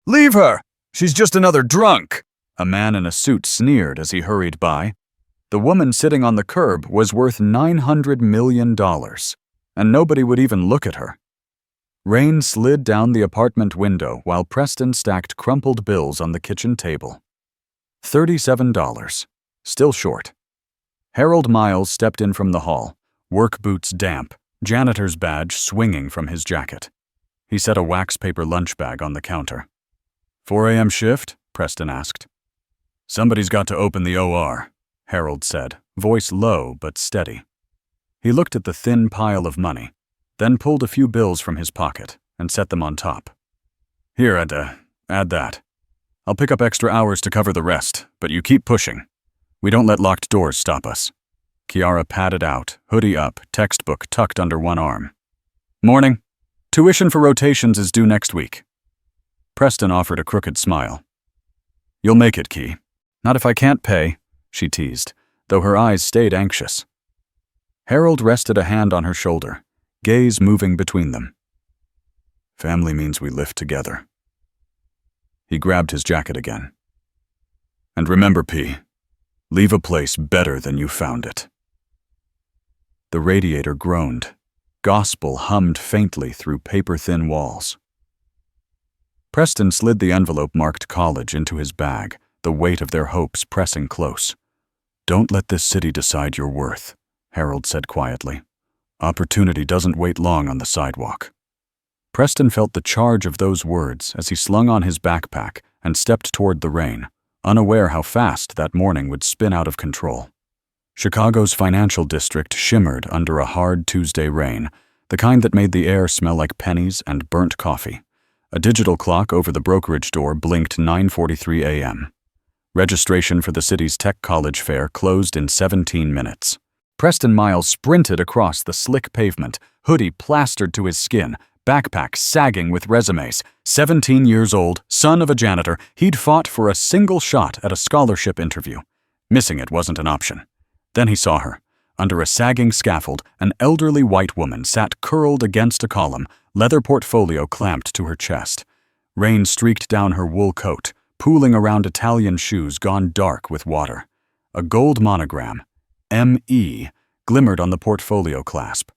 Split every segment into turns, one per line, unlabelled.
"Leave her! She's just another drunk!" A man in a suit sneered as he hurried by. The woman sitting on the curb was worth $900 million, and nobody would even look at her. Rain slid down the apartment window while Preston stacked crumpled bills on the kitchen table. $37. Still short. Harold Miles stepped in from the hall, work boots damp, janitor's badge swinging from his jacket. He set a wax paper lunch bag on the counter. 4 a.m. shift? Preston asked. Somebody's got to open the OR, Harold said, voice low but steady. He looked at the thin pile of money, then pulled a few bills from his pocket and set them on top. Here, add that. I'll pick up extra hours to cover the rest, but you keep pushing. We don't let locked doors stop us. Kiara padded out, hoodie up, textbook tucked under one arm. Morning. Tuition for rotations is due next week. Preston offered a crooked smile. You'll make it, Key. Not if I can't pay, she teased, though her eyes stayed anxious. Harold rested a hand on her shoulder, gaze moving between them. Family means we lift together. He grabbed his jacket again. And remember, P, leave a place better than you found it. The radiator groaned. Gospel hummed faintly through paper-thin walls. Preston slid the envelope marked college into his bag, the weight of their hopes pressing close. Don't let this city decide your worth, Harold said quietly. Opportunity doesn't wait long on the sidewalk. Preston felt the charge of those words as he slung on his backpack and stepped toward the rain, unaware how fast that morning would spin out of control. Chicago's financial district shimmered under a hard Tuesday rain, the kind that made the air smell like pennies and burnt coffee. A digital clock over the brokerage door blinked 9:43 a.m. Registration for the city's tech college fair closed in 17 minutes. Preston Miles sprinted across the slick pavement, hoodie plastered to his skin, backpack sagging with resumes. 17 years old, son of a janitor, he'd fought for a single shot at a scholarship interview. Missing it wasn't an option. Then he saw her. Under a sagging scaffold, an elderly white woman sat curled against a column, leather portfolio clamped to her chest. Rain streaked down her wool coat, pooling around Italian shoes gone dark with water. A gold monogram, M.E., glimmered on the portfolio clasp.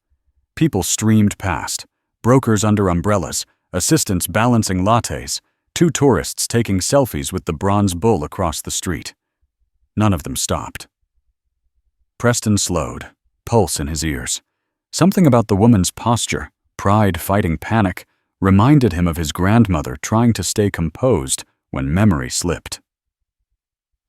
People streamed past, brokers under umbrellas, assistants balancing lattes, 2 tourists taking selfies with the bronze bull across the street. None of them stopped. Preston slowed, pulse in his ears. Something about the woman's posture, pride fighting panic, reminded him of his grandmother trying to stay composed when memory slipped.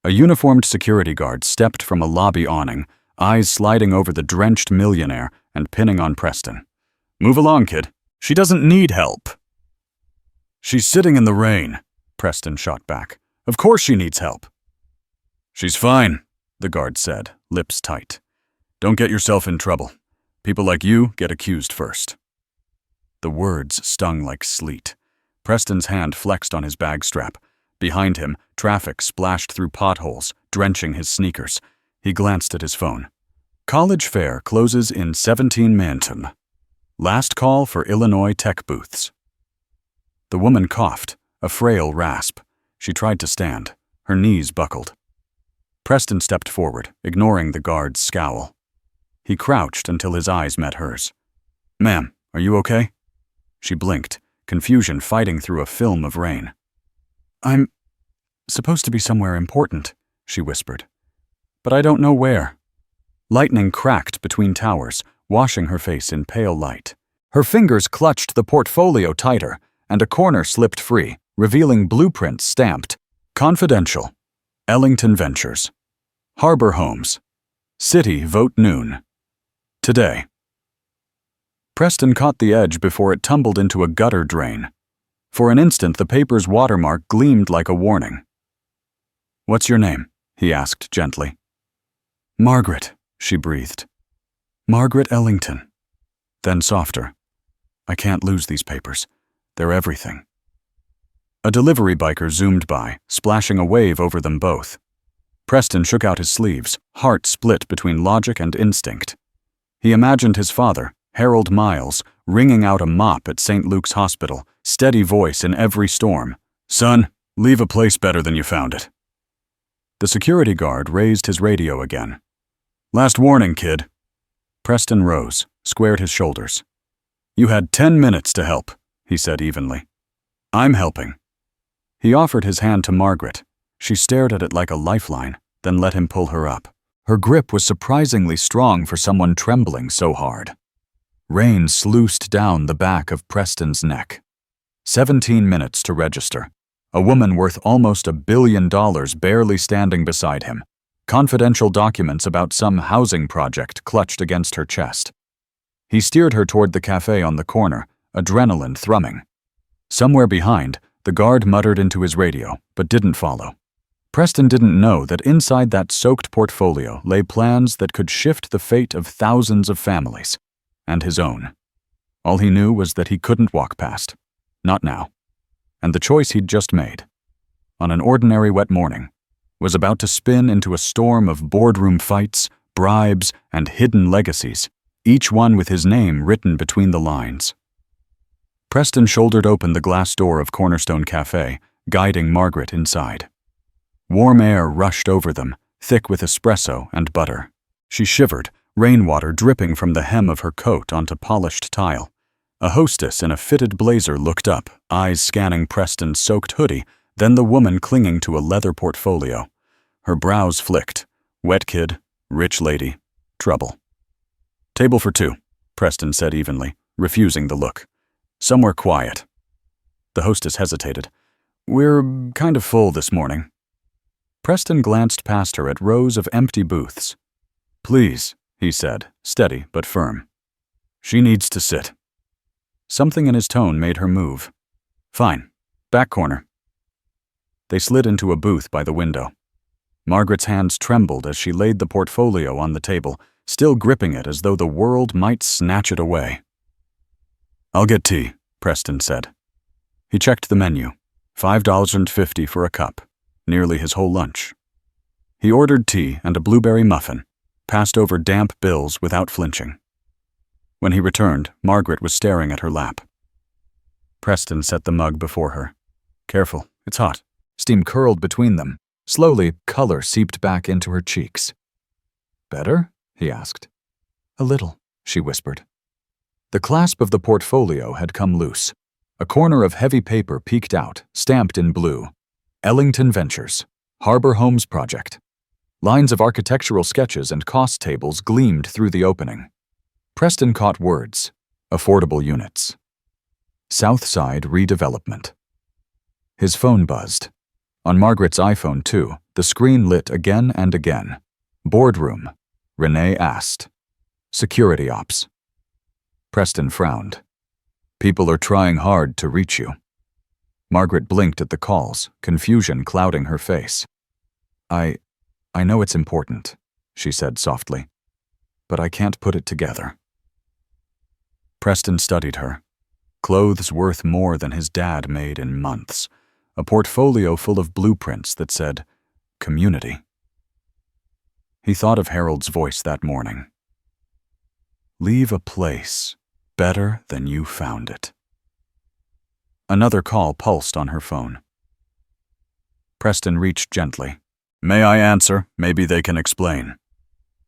A uniformed security guard stepped from a lobby awning, eyes sliding over the drenched millionaire and pinning on Preston. Move along, kid. She doesn't need help. She's sitting in the rain, Preston shot back. Of course she needs help. She's fine, the guard said, lips tight. Don't get yourself in trouble. People like you get accused first. The words stung like sleet. Preston's hand flexed on his bag strap. Behind him, traffic splashed through potholes, drenching his sneakers. He glanced at his phone. College fair closes in 17 minutes. Last call for Illinois tech booths. The woman coughed, a frail rasp. She tried to stand. Her knees buckled. Preston stepped forward, ignoring the guard's scowl. He crouched until his eyes met hers. Ma'am, are you okay? She blinked, confusion fighting through a film of rain. I'm supposed to be somewhere important, she whispered. But I don't know where. Lightning cracked between towers, washing her face in pale light. Her fingers clutched the portfolio tighter, and a corner slipped free, revealing blueprints stamped. Confidential. Ellington Ventures. Harbor Homes. City vote noon. Today. Preston caught the edge before it tumbled into a gutter drain. For an instant, the paper's watermark gleamed like a warning. What's your name? He asked gently. Margaret, she breathed. Margaret Ellington. Then softer. I can't lose these papers. They're everything. A delivery biker zoomed by, splashing a wave over them both. Preston shook out his sleeves, heart split between logic and instinct. He imagined his father, Harold Miles, wringing out a mop at St. Luke's Hospital, steady voice in every storm, Son, leave a place better than you found it. The security guard raised his radio again. Last warning, kid. Preston rose, squared his shoulders. You had 10 minutes to help, he said evenly. I'm helping. He offered his hand to Margaret. She stared at it like a lifeline, then let him pull her up. Her grip was surprisingly strong for someone trembling so hard. Rain sluiced down the back of Preston's neck. 17 minutes to register. A woman worth almost $1 billion barely standing beside him. Confidential documents about some housing project clutched against her chest. He steered her toward the cafe on the corner, adrenaline thrumming. Somewhere behind, the guard muttered into his radio, but didn't follow. Preston didn't know that inside that soaked portfolio lay plans that could shift the fate of thousands of families, and his own. All he knew was that he couldn't walk past. Not now. And the choice he'd just made, on an ordinary wet morning, was about to spin into a storm of boardroom fights, bribes, and hidden legacies, each one with his name written between the lines. Preston shouldered open the glass door of Cornerstone Cafe, guiding Margaret inside. Warm air rushed over them, thick with espresso and butter. She shivered, rainwater dripping from the hem of her coat onto polished tile. A hostess in a fitted blazer looked up, eyes scanning Preston's soaked hoodie, then the woman clinging to a leather portfolio. Her brows flicked. Wet kid, rich lady, trouble. Table for two, Preston said evenly, refusing the look. Somewhere quiet. The hostess hesitated. We're kind of full this morning. Preston glanced past her at rows of empty booths. Please, he said, steady but firm. She needs to sit. Something in his tone made her move. Fine. Back corner. They slid into a booth by the window. Margaret's hands trembled as she laid the portfolio on the table, still gripping it as though the world might snatch it away. I'll get tea, Preston said. He checked the menu. $5.50 for a cup, nearly his whole lunch. He ordered tea and a blueberry muffin, passed over damp bills without flinching. When he returned, Margaret was staring at her lap. Preston set the mug before her. Careful, it's hot. Steam curled between them. Slowly, color seeped back into her cheeks. Better? He asked. A little, she whispered. The clasp of the portfolio had come loose. A corner of heavy paper peeked out, stamped in blue. Ellington Ventures, Harbor Homes Project. Lines of architectural sketches and cost tables gleamed through the opening. Preston caught words. Affordable units. South Side redevelopment. His phone buzzed. On Margaret's iPhone, too, the screen lit again and again. Boardroom. Renee asked. Security ops. Preston frowned. People are trying hard to reach you. Margaret blinked at the calls, confusion clouding her face. I know it's important, she said softly, but I can't put it together. Preston studied her. Clothes worth more than his dad made in months. A portfolio full of blueprints that said, community. He thought of Harold's voice that morning. Leave a place better than you found it. Another call pulsed on her phone. Preston reached gently. May I answer? Maybe they can explain.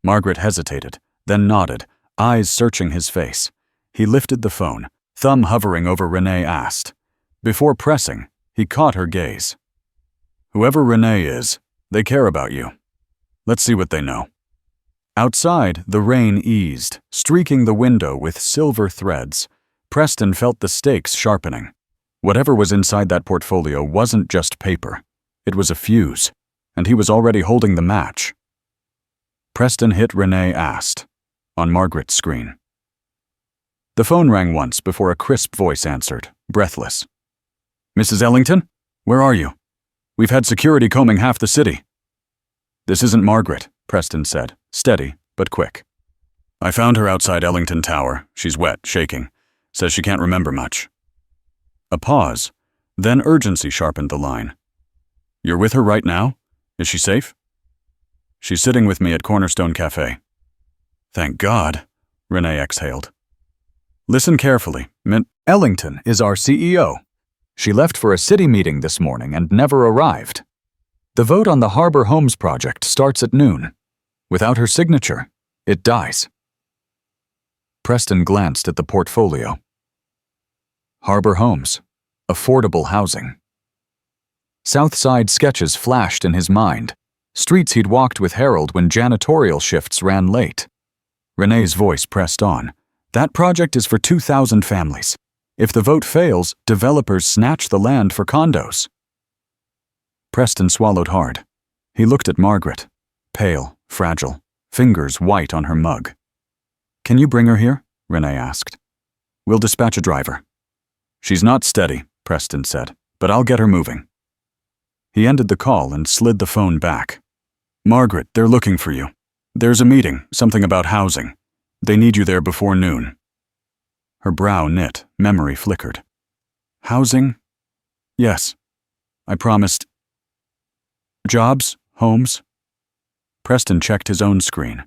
Margaret hesitated, then nodded, eyes searching his face. He lifted the phone, thumb hovering over Renee asked. Before pressing, he caught her gaze. Whoever Renee is, they care about you. Let's see what they know. Outside, the rain eased, streaking the window with silver threads. Preston felt the stakes sharpening. Whatever was inside that portfolio wasn't just paper. It was a fuse, and he was already holding the match. Preston hit Renee asked, on Margaret's screen. The phone rang once before a crisp voice answered, breathless. Mrs. Ellington? Where are you? We've had security combing half the city. This isn't Margaret, Preston said, steady but quick. I found her outside Ellington Tower. She's wet, shaking. Says she can't remember much. A pause, then urgency sharpened the line. You're with her right now? Is she safe? She's sitting with me at Cornerstone Cafe. Thank God, Renee exhaled. Listen carefully. Ellington is our CEO. She left for a city meeting this morning and never arrived. The vote on the Harbor Homes project starts at noon. Without her signature, it dies. Preston glanced at the portfolio. Harbor Homes. Affordable housing. South Side sketches flashed in his mind. Streets he'd walked with Harold when janitorial shifts ran late. Renee's voice pressed on. That project is for 2,000 families. If the vote fails, developers snatch the land for condos. Preston swallowed hard. He looked at Margaret, pale, fragile, fingers white on her mug. Can you bring her here? Renee asked. We'll dispatch a driver. She's not steady, Preston said, but I'll get her moving. He ended the call and slid the phone back. Margaret, they're looking for you. There's a meeting, something about housing. They need you there before noon. Her brow knit, memory flickered. Housing? Yes. I promised. Jobs? Homes? Preston checked his own screen.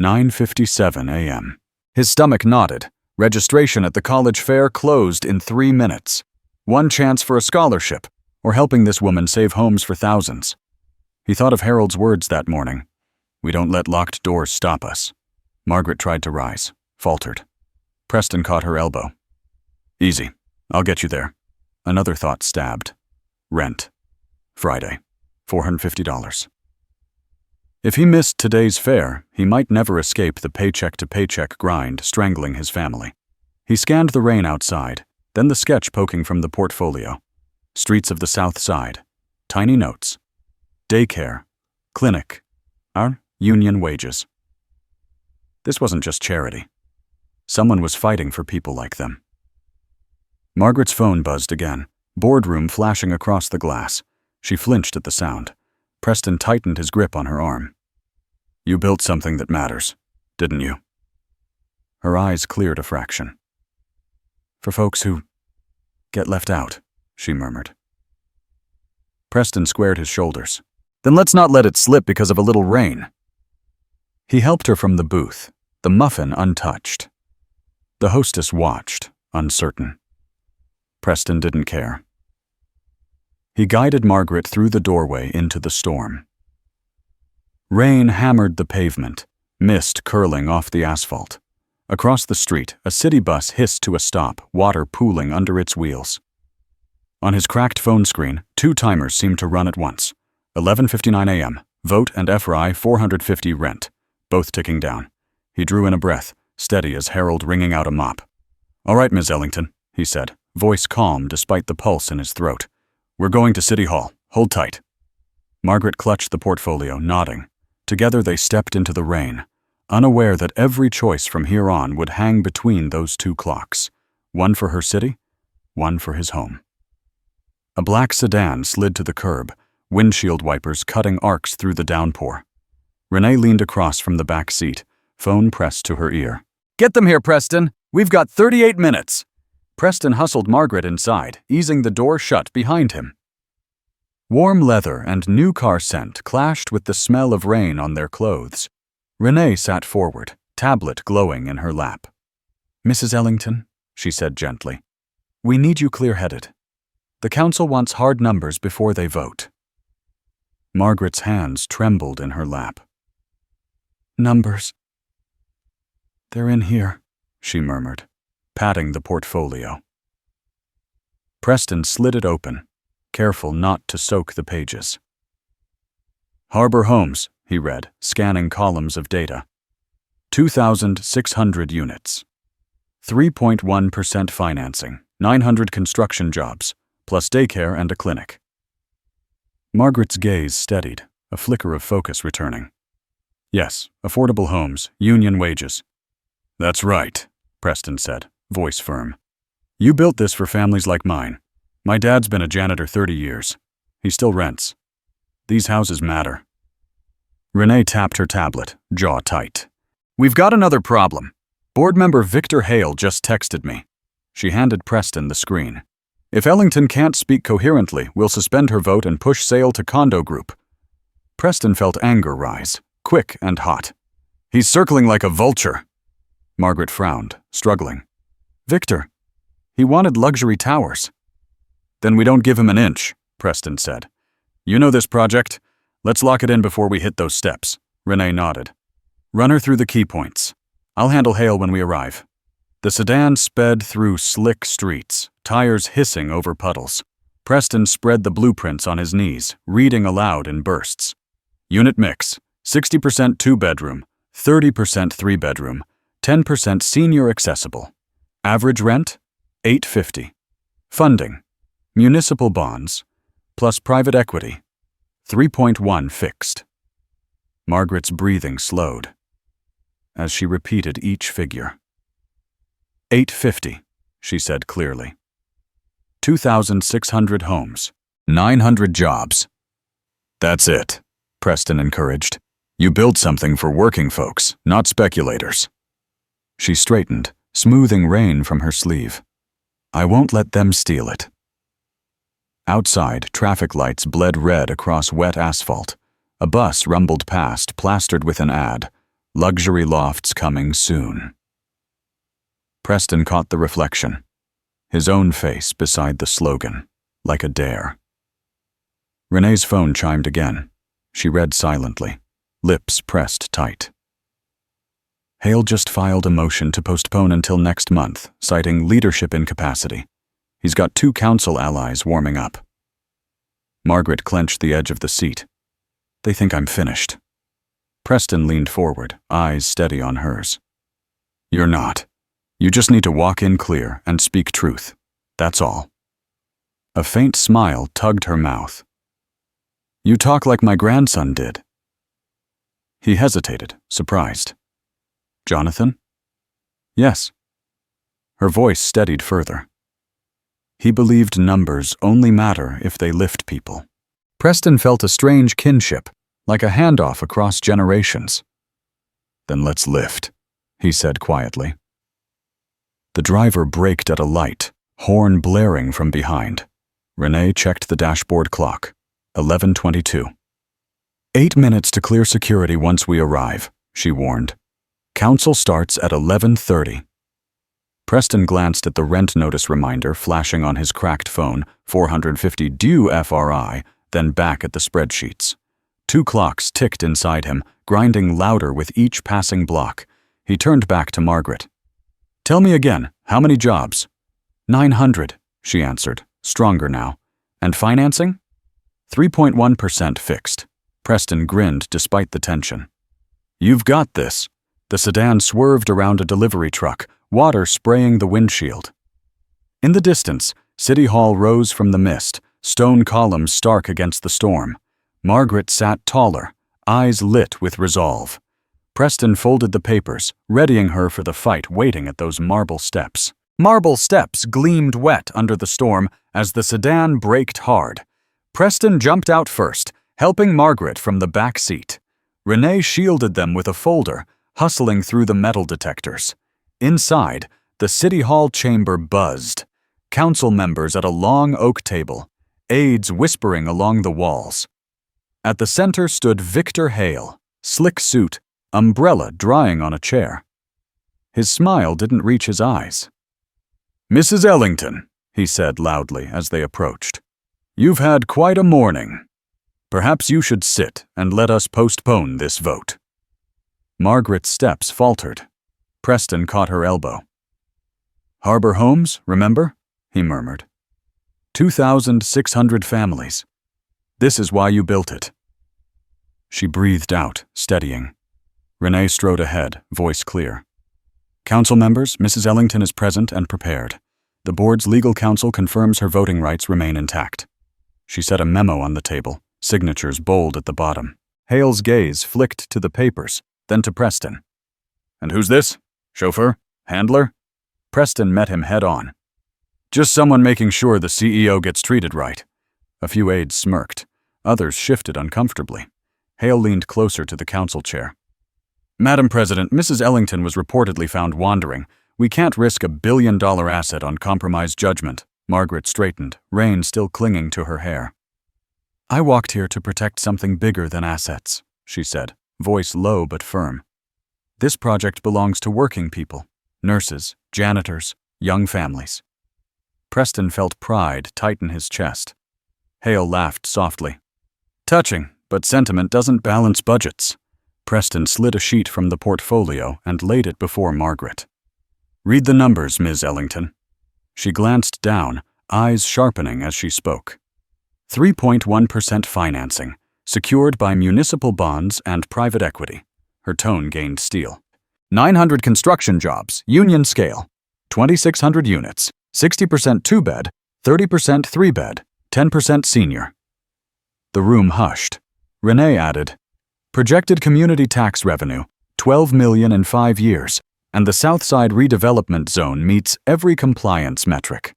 9:57 a.m. His stomach knotted. Registration at the college fair closed in 3 minutes. One chance for a scholarship, or helping this woman save homes for thousands. He thought of Harold's words that morning. We don't let locked doors stop us. Margaret tried to rise, faltered. Preston caught her elbow. Easy. I'll get you there. Another thought stabbed. Rent. Friday. $450. If he missed today's fare, he might never escape the paycheck-to-paycheck grind strangling his family. He scanned the rain outside, then the sketch poking from the portfolio. Streets of the South Side. Tiny notes. Daycare. Clinic. Our union wages. This wasn't just charity. Someone was fighting for people like them. Margaret's phone buzzed again, boardroom flashing across the glass. She flinched at the sound. Preston tightened his grip on her arm. You built something that matters, didn't you? Her eyes cleared a fraction. For folks who get left out, she murmured. Preston squared his shoulders. Then let's not let it slip because of a little rain. He helped her from the booth, the muffin untouched. The hostess watched, uncertain. Preston didn't care. He guided Margaret through the doorway into the storm. Rain hammered the pavement, mist curling off the asphalt. Across the street, a city bus hissed to a stop, water pooling under its wheels. On his cracked phone screen, 2 timers seemed to run at once. 11:59 a.m., vote and FRI 450 rent, both ticking down. He drew in a breath, steady as Harold wringing out a mop. All right, Ms. Ellington, he said, voice calm despite the pulse in his throat. We're going to City Hall. Hold tight. Margaret clutched the portfolio, nodding. Together they stepped into the rain, unaware that every choice from here on would hang between those 2 clocks. One for her city, one for his home. A black sedan slid to the curb, windshield wipers cutting arcs through the downpour. Renee leaned across from the back seat, phone pressed to her ear. Get them here, Preston. We've got 38 minutes. Preston hustled Margaret inside, easing the door shut behind him. Warm leather and new car scent clashed with the smell of rain on their clothes. Renee sat forward, tablet glowing in her lap. Mrs. Ellington, she said gently, we need you clear-headed. The council wants hard numbers before they vote. Margaret's hands trembled in her lap. Numbers. They're in here, she murmured, patting the portfolio. Preston slid it open, careful not to soak the pages. Harbor Homes, he read, scanning columns of data. 2,600 units. 3.1% financing, 900 construction jobs, plus daycare and a clinic. Margaret's gaze steadied, a flicker of focus returning. Yes, affordable homes, union wages. That's right, Preston said, voice firm. You built this for families like mine. My dad's been a janitor 30 years. He still rents. These houses matter. Renee tapped her tablet, jaw tight. We've got another problem. Board member Victor Hale just texted me. She handed Preston the screen. If Ellington can't speak coherently, we'll suspend her vote and push sale to condo group. Preston felt anger rise, quick and hot. He's circling like a vulture. Margaret frowned, struggling. Victor. He wanted luxury towers. Then we don't give him an inch, Preston said. You know this project? Let's lock it in before we hit those steps. Renee nodded. Run her through the key points. I'll handle Hale when we arrive. The sedan sped through slick streets, tires hissing over puddles. Preston spread the blueprints on his knees, reading aloud in bursts. Unit mix, 60% two-bedroom, 30% three-bedroom, 10% senior accessible. Average rent, $850. Funding, municipal bonds, plus private equity, 3.1 fixed. Margaret's breathing slowed as she repeated each figure. $850, she said clearly. 2,600 homes, 900 jobs. That's it, Preston encouraged. You build something for working folks, not speculators. She straightened, smoothing rain from her sleeve. I won't let them steal it. Outside, traffic lights bled red across wet asphalt. A bus rumbled past, plastered with an ad, "Luxury lofts coming soon." Preston caught the reflection, his own face beside the slogan, like a dare. Renee's phone chimed again. She read silently, lips pressed tight. Hale just filed a motion to postpone until next month, citing leadership incapacity. He's got 2 council allies warming up. Margaret clenched the edge of the seat. They think I'm finished. Preston leaned forward, eyes steady on hers. You're not. You just need to walk in clear and speak truth. That's all. A faint smile tugged her mouth. You talk like my grandson did. He hesitated, surprised. Jonathan? Yes. Her voice steadied further. He believed numbers only matter if they lift people. Preston felt a strange kinship, like a handoff across generations. Then let's lift, he said quietly. The driver braked at a light, horn blaring from behind. Renee checked the dashboard clock. 11:22. 8 minutes to clear security once we arrive, she warned. Council starts at 11:30. Preston glanced at the rent notice reminder flashing on his cracked phone, 450 due FRI, then back at the spreadsheets. 2 clocks ticked inside him, grinding louder with each passing block. He turned back to Margaret. Tell me again, how many jobs? 900, she answered, stronger now. And financing? 3.1% fixed. Preston grinned despite the tension. You've got this. The sedan swerved around a delivery truck, water spraying the windshield. In the distance, City Hall rose from the mist, stone columns stark against the storm. Margaret sat taller, eyes lit with resolve. Preston folded the papers, readying her for the fight waiting at those marble steps. Marble steps gleamed wet under the storm as the sedan braked hard. Preston jumped out first, helping Margaret from the back seat. Renee shielded them with a folder, hustling through the metal detectors. Inside, the City Hall chamber buzzed. Council members at a long oak table, aides whispering along the walls. At the center stood Victor Hale, slick suit, umbrella drying on a chair. His smile didn't reach his eyes. Mrs. Ellington, he said loudly as they approached. You've had quite a morning. Perhaps you should sit and let us postpone this vote. Margaret's steps faltered. Preston caught her elbow. Harbor Homes, remember? He murmured. 2,600 families. This is why you built it. She breathed out, steadying. Renee strode ahead, voice clear. Council members, Mrs. Ellington is present and prepared. The board's legal counsel confirms her voting rights remain intact. She set a memo on the table, signatures bold at the bottom. Hale's gaze flicked to the papers, then to Preston. And who's this? Chauffeur? Handler? Preston met him head on. Just someone making sure the CEO gets treated right. A few aides smirked. Others shifted uncomfortably. Hale leaned closer to the council chair. Madam President, Mrs. Ellington was reportedly found wandering. We can't risk $1 billion asset on compromised judgment. Margaret straightened, rain still clinging to her hair. I walked here to protect something bigger than assets, she said, voice low but firm. This project belongs to working people, nurses, janitors, young families. Preston felt pride tighten his chest. Hale laughed softly. Touching, but sentiment doesn't balance budgets. Preston slid a sheet from the portfolio and laid it before Margaret. Read the numbers, Ms. Ellington. She glanced down, eyes sharpening as she spoke. 3.1% financing, secured by municipal bonds and private equity. Her tone gained steel. 900 construction jobs, union scale. 2,600 units, 60% two-bed, 30% three-bed, 10% senior. The room hushed. Renee added, projected community tax revenue, $12 million in 5 years, and the Southside redevelopment zone meets every compliance metric.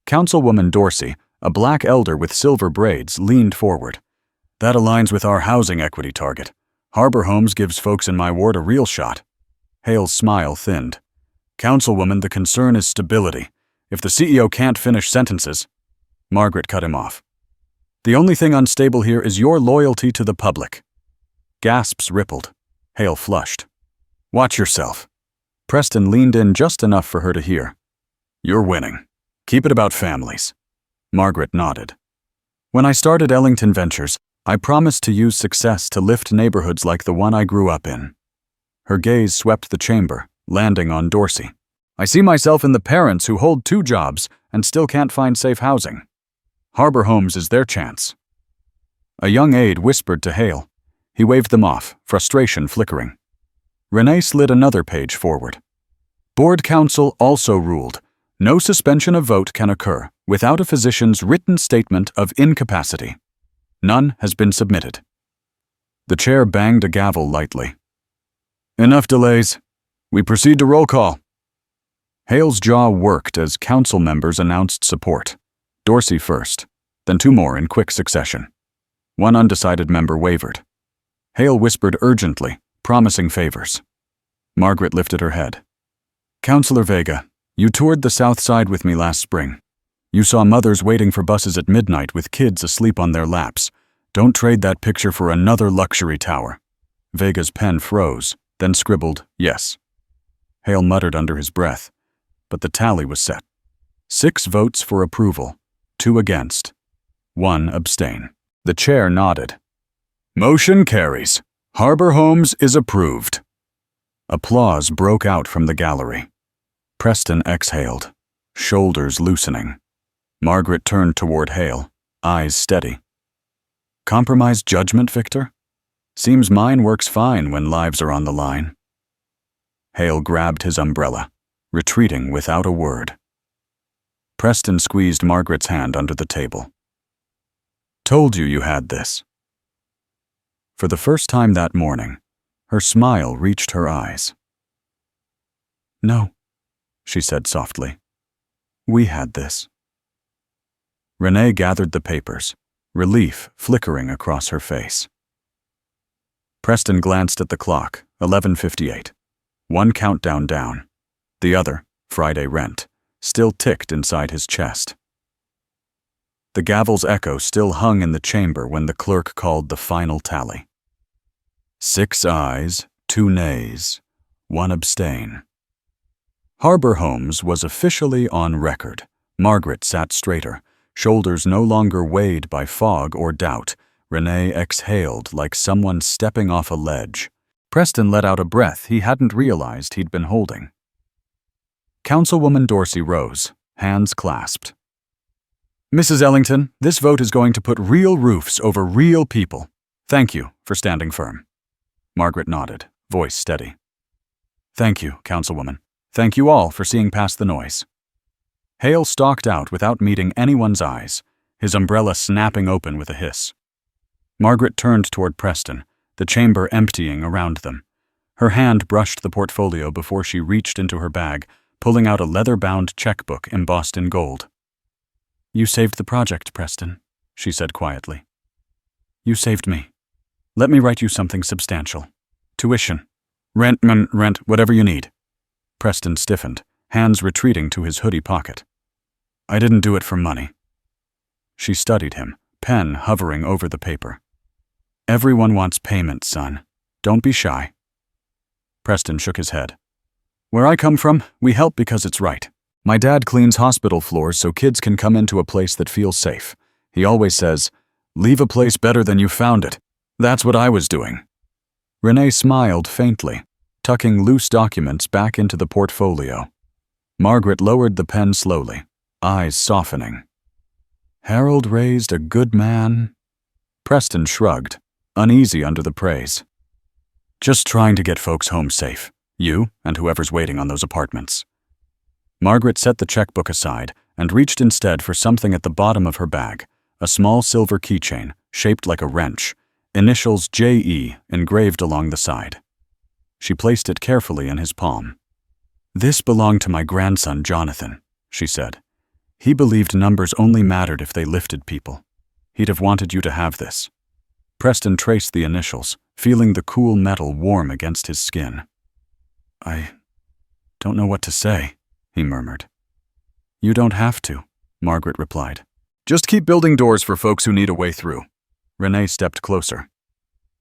Councilwoman Dorsey, a black elder with silver braids, leaned forward. That aligns with our housing equity target. Harbor Homes gives folks in my ward a real shot. Hale's smile thinned. Councilwoman, the concern is stability. If the CEO can't finish sentences... Margaret cut him off. The only thing unstable here is your loyalty to the public. Gasps rippled. Hale flushed. Watch yourself. Preston leaned in just enough for her to hear. You're winning. Keep it about families. Margaret nodded. When I started Ellington Ventures, I promised to use success to lift neighborhoods like the one I grew up in. Her gaze swept the chamber, landing on Dorsey. I see myself in the parents who hold 2 jobs and still can't find safe housing. Harbor Homes is their chance. A young aide whispered to Hale. He waved them off, frustration flickering. Renee slid another page forward. Board counsel also ruled, no suspension of vote can occur without a physician's written statement of incapacity. None has been submitted. The chair banged a gavel lightly. Enough delays. We proceed to roll call. Hale's jaw worked as council members announced support. Dorsey first, then 2 more in quick succession. One undecided member wavered. Hale whispered urgently, promising favors. Margaret lifted her head. Councillor Vega, you toured the South Side with me last spring. You saw mothers waiting for buses at midnight with kids asleep on their laps. Don't trade that picture for another luxury tower. Vega's pen froze, then scribbled, yes. Hale muttered under his breath, but the tally was set. 6 votes for approval, 2 against, 1 abstain. The chair nodded. Motion carries. Harbor Homes is approved. Applause broke out from the gallery. Preston exhaled, shoulders loosening. Margaret turned toward Hale, eyes steady. Compromise judgment, Victor? Seems mine works fine when lives are on the line. Hale grabbed his umbrella, retreating without a word. Preston squeezed Margaret's hand under the table. Told you had this. For the first time that morning, her smile reached her eyes. No, she said softly. We had this. Renee gathered the papers, relief flickering across her face. Preston glanced at the clock, 11:58. 1 countdown down. The other, Friday rent, still ticked inside his chest. The gavel's echo still hung in the chamber when the clerk called the final tally. 6 ayes, 2 nays, 1 abstain. Harbor Homes was officially on record. Margaret sat straighter, shoulders no longer weighed by fog or doubt. Renee exhaled like someone stepping off a ledge. Preston let out a breath he hadn't realized he'd been holding. Councilwoman Dorsey rose, hands clasped. Mrs. Ellington, this vote is going to put real roofs over real people. Thank you for standing firm. Margaret nodded, voice steady. Thank you, Councilwoman. Thank you all for seeing past the noise. Hale stalked out without meeting anyone's eyes, his umbrella snapping open with a hiss. Margaret turned toward Preston, the chamber emptying around them. Her hand brushed the portfolio before she reached into her bag, pulling out a leather-bound checkbook embossed in gold. You saved the project, Preston, she said quietly. You saved me. Let me write you something substantial. Tuition. Rent, whatever you need. Preston stiffened, hands retreating to his hoodie pocket. I didn't do it for money. She studied him, pen hovering over the paper. Everyone wants payment, son. Don't be shy. Preston shook his head. Where I come from, we help because it's right. My dad cleans hospital floors so kids can come into a place that feels safe. He always says, "Leave a place better than you found it." That's what I was doing. Renee smiled faintly, tucking loose documents back into the portfolio. Margaret lowered the pen slowly, eyes softening. Harold raised a good man. Preston shrugged, uneasy under the praise. Just trying to get folks home safe, you and whoever's waiting on those apartments. Margaret set the checkbook aside and reached instead for something at the bottom of her bag, a small silver keychain shaped like a wrench, initials J.E. engraved along the side. She placed it carefully in his palm. "This belonged to my grandson, Jonathan," she said. "He believed numbers only mattered if they lifted people. He'd have wanted you to have this." Preston traced the initials, feeling the cool metal warm against his skin. "I don't know what to say," he murmured. "You don't have to," Margaret replied. "Just keep building doors for folks who need a way through." Renee stepped closer.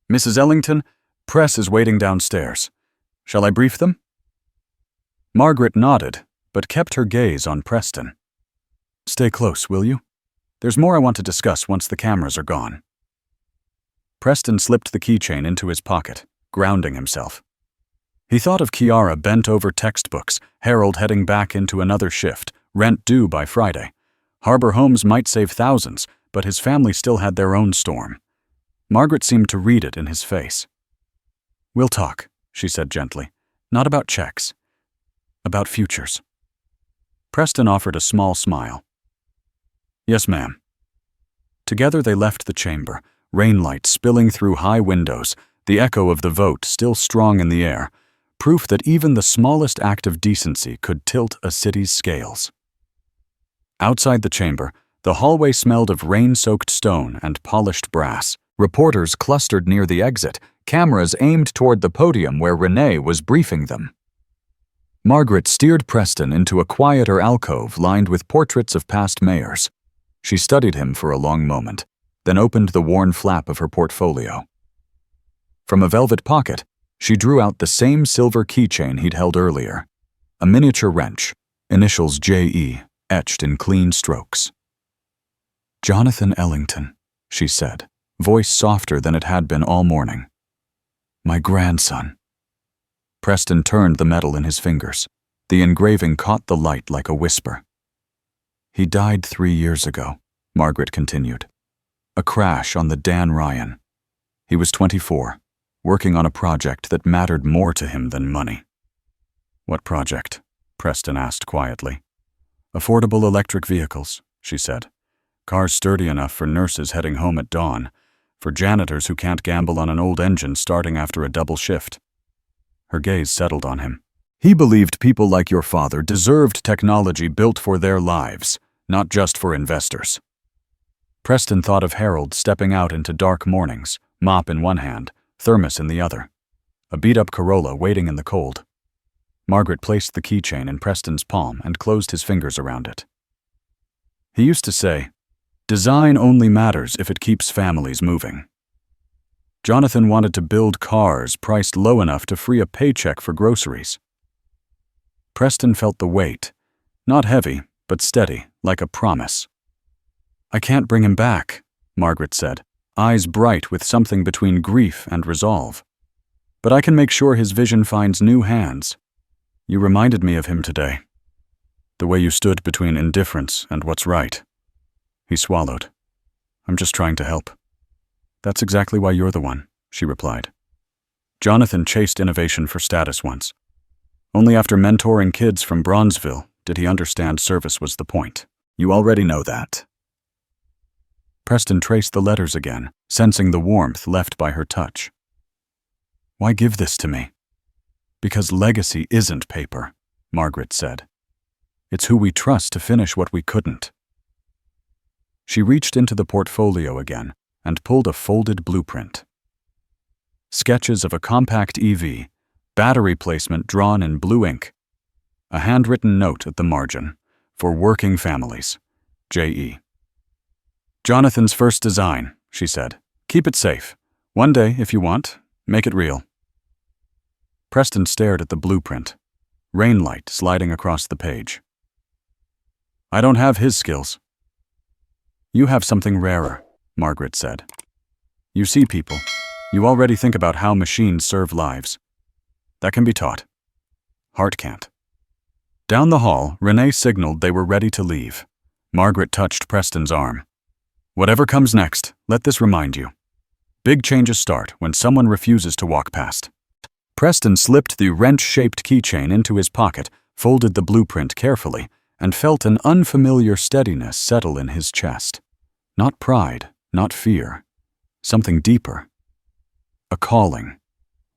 "Mrs. Ellington, press is waiting downstairs. Shall I brief them?" Margaret nodded, but kept her gaze on Preston. "Stay close, will you? There's more I want to discuss once the cameras are gone." Preston slipped the keychain into his pocket, grounding himself. He thought of Kiara bent over textbooks, Harold heading back into another shift, rent due by Friday. Harbor Homes might save thousands, but his family still had their own storm. Margaret seemed to read it in his face. "We'll talk," she said gently. "Not about checks. About futures." Preston offered a small smile. "Yes, ma'am." Together they left the chamber, rainlight spilling through high windows, the echo of the vote still strong in the air, proof that even the smallest act of decency could tilt a city's scales. Outside the chamber, the hallway smelled of rain-soaked stone and polished brass. Reporters clustered near the exit, cameras aimed toward the podium where Renee was briefing them. Margaret steered Preston into a quieter alcove lined with portraits of past mayors. She studied him for a long moment, then opened the worn flap of her portfolio. From a velvet pocket, she drew out the same silver keychain he'd held earlier, a miniature wrench, initials J.E. etched in clean strokes. "Jonathan Ellington," she said, voice softer than it had been all morning. "My grandson." Preston turned the metal in his fingers. The engraving caught the light like a whisper. "He died 3 years ago," Margaret continued. "A crash on the Dan Ryan. He was 24, working on a project that mattered more to him than money." "What project?" Preston asked quietly. "Affordable electric vehicles," she said. "Cars sturdy enough for nurses heading home at dawn, for janitors who can't gamble on an old engine starting after a double shift." Her gaze settled on him. "He believed people like your father deserved technology built for their lives, not just for investors." Preston thought of Harold stepping out into dark mornings, mop in one hand, thermos in the other, a beat-up Corolla waiting in the cold. Margaret placed the keychain in Preston's palm and closed his fingers around it. "He used to say, 'Design only matters if it keeps families moving.' Jonathan wanted to build cars priced low enough to free a paycheck for groceries." Preston felt the weight, not heavy, but steady, like a promise. "I can't bring him back," Margaret said, eyes bright with something between grief and resolve. "But I can make sure his vision finds new hands. You reminded me of him today. The way you stood between indifference and what's right." He swallowed. "I'm just trying to help." "That's exactly why you're the one," she replied. "Jonathan chased innovation for status once. Only after mentoring kids from Bronzeville did he understand service was the point. You already know that." Preston traced the letters again, sensing the warmth left by her touch. "Why give this to me?" "Because legacy isn't paper," Margaret said. "It's who we trust to finish what we couldn't." She reached into the portfolio again and pulled a folded blueprint. Sketches of a compact EV, battery placement drawn in blue ink. A handwritten note at the margin, "For working families, J.E." "Jonathan's first design," she said. "Keep it safe. One day, if you want, make it real." Preston stared at the blueprint, rainlight sliding across the page. I don't have his skills. You have something rarer, Margaret said. You see people. You already think about how machines serve lives. That can be taught. Heart can't. Down the hall, Renee signaled they were ready to leave. Margaret touched Preston's arm. Whatever comes next, let this remind you. Big changes start when someone refuses to walk past. Preston slipped the wrench-shaped keychain into his pocket, folded the blueprint carefully, and felt an unfamiliar steadiness settle in his chest. Not pride, not fear. Something deeper. A calling,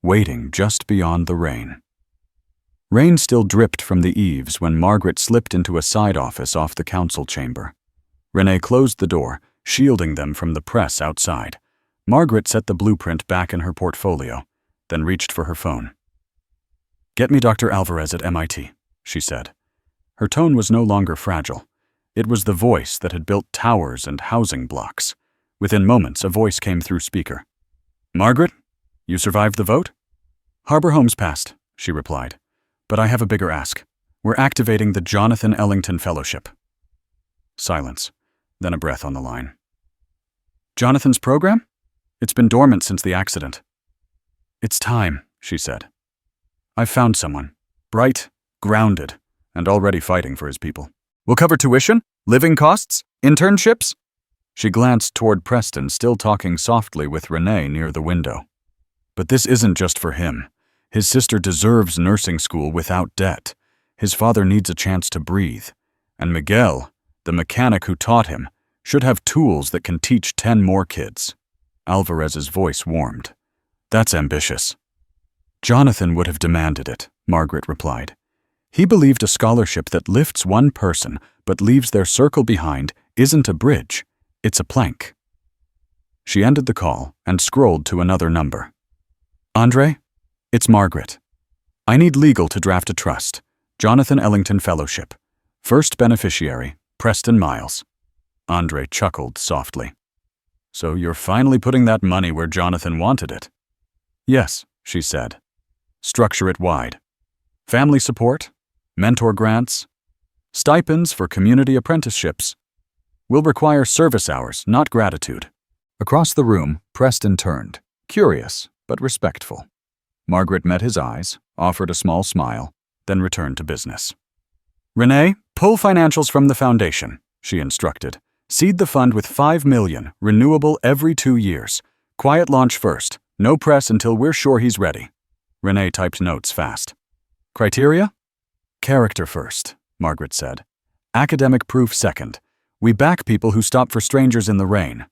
waiting just beyond the rain. Rain still dripped from the eaves when Margaret slipped into a side office off the council chamber. Renee closed the door, shielding them from the press outside. Margaret set the blueprint back in her portfolio, then reached for her phone. "Get me Dr. Alvarez at MIT," she said. Her tone was no longer fragile. It was the voice that had built towers and housing blocks. Within moments, a voice came through speaker. "Margaret, you survived the vote?" "Harbor Homes passed," she replied. "But I have a bigger ask. We're activating the Jonathan Ellington Fellowship." Silence, then a breath on the line. "Jonathan's program? It's been dormant since the accident." "It's time," she said. "I've found someone. Bright, grounded, and already fighting for his people. We'll cover tuition, living costs, internships." She glanced toward Preston, still talking softly with Renee near the window. "But this isn't just for him. His sister deserves nursing school without debt. His father needs a chance to breathe. And Miguel, the mechanic who taught him, should have tools that can teach 10 more kids." Alvarez's voice warmed. "That's ambitious." "Jonathan would have demanded it," Margaret replied. "He believed a scholarship that lifts one person but leaves their circle behind isn't a bridge, it's a plank." She ended the call and scrolled to another number. "Andre, it's Margaret. I need legal to draft a trust. Jonathan Ellington Fellowship. First beneficiary, Preston Miles." Andre chuckled softly. "So you're finally putting that money where Jonathan wanted it?" "Yes," she said. "Structure it wide. Family support, mentor grants, stipends for community apprenticeships. We'll require service hours, not gratitude." Across the room, Preston turned, curious but respectful. Margaret met his eyes, offered a small smile, then returned to business. "Renee, pull financials from the foundation," she instructed. "Seed the fund with $5 million, renewable every 2 years. Quiet launch first, no press until we're sure he's ready." Renee typed notes fast. "Criteria? Character first," Margaret said. "Academic proof second. We back people who stop for strangers in the rain."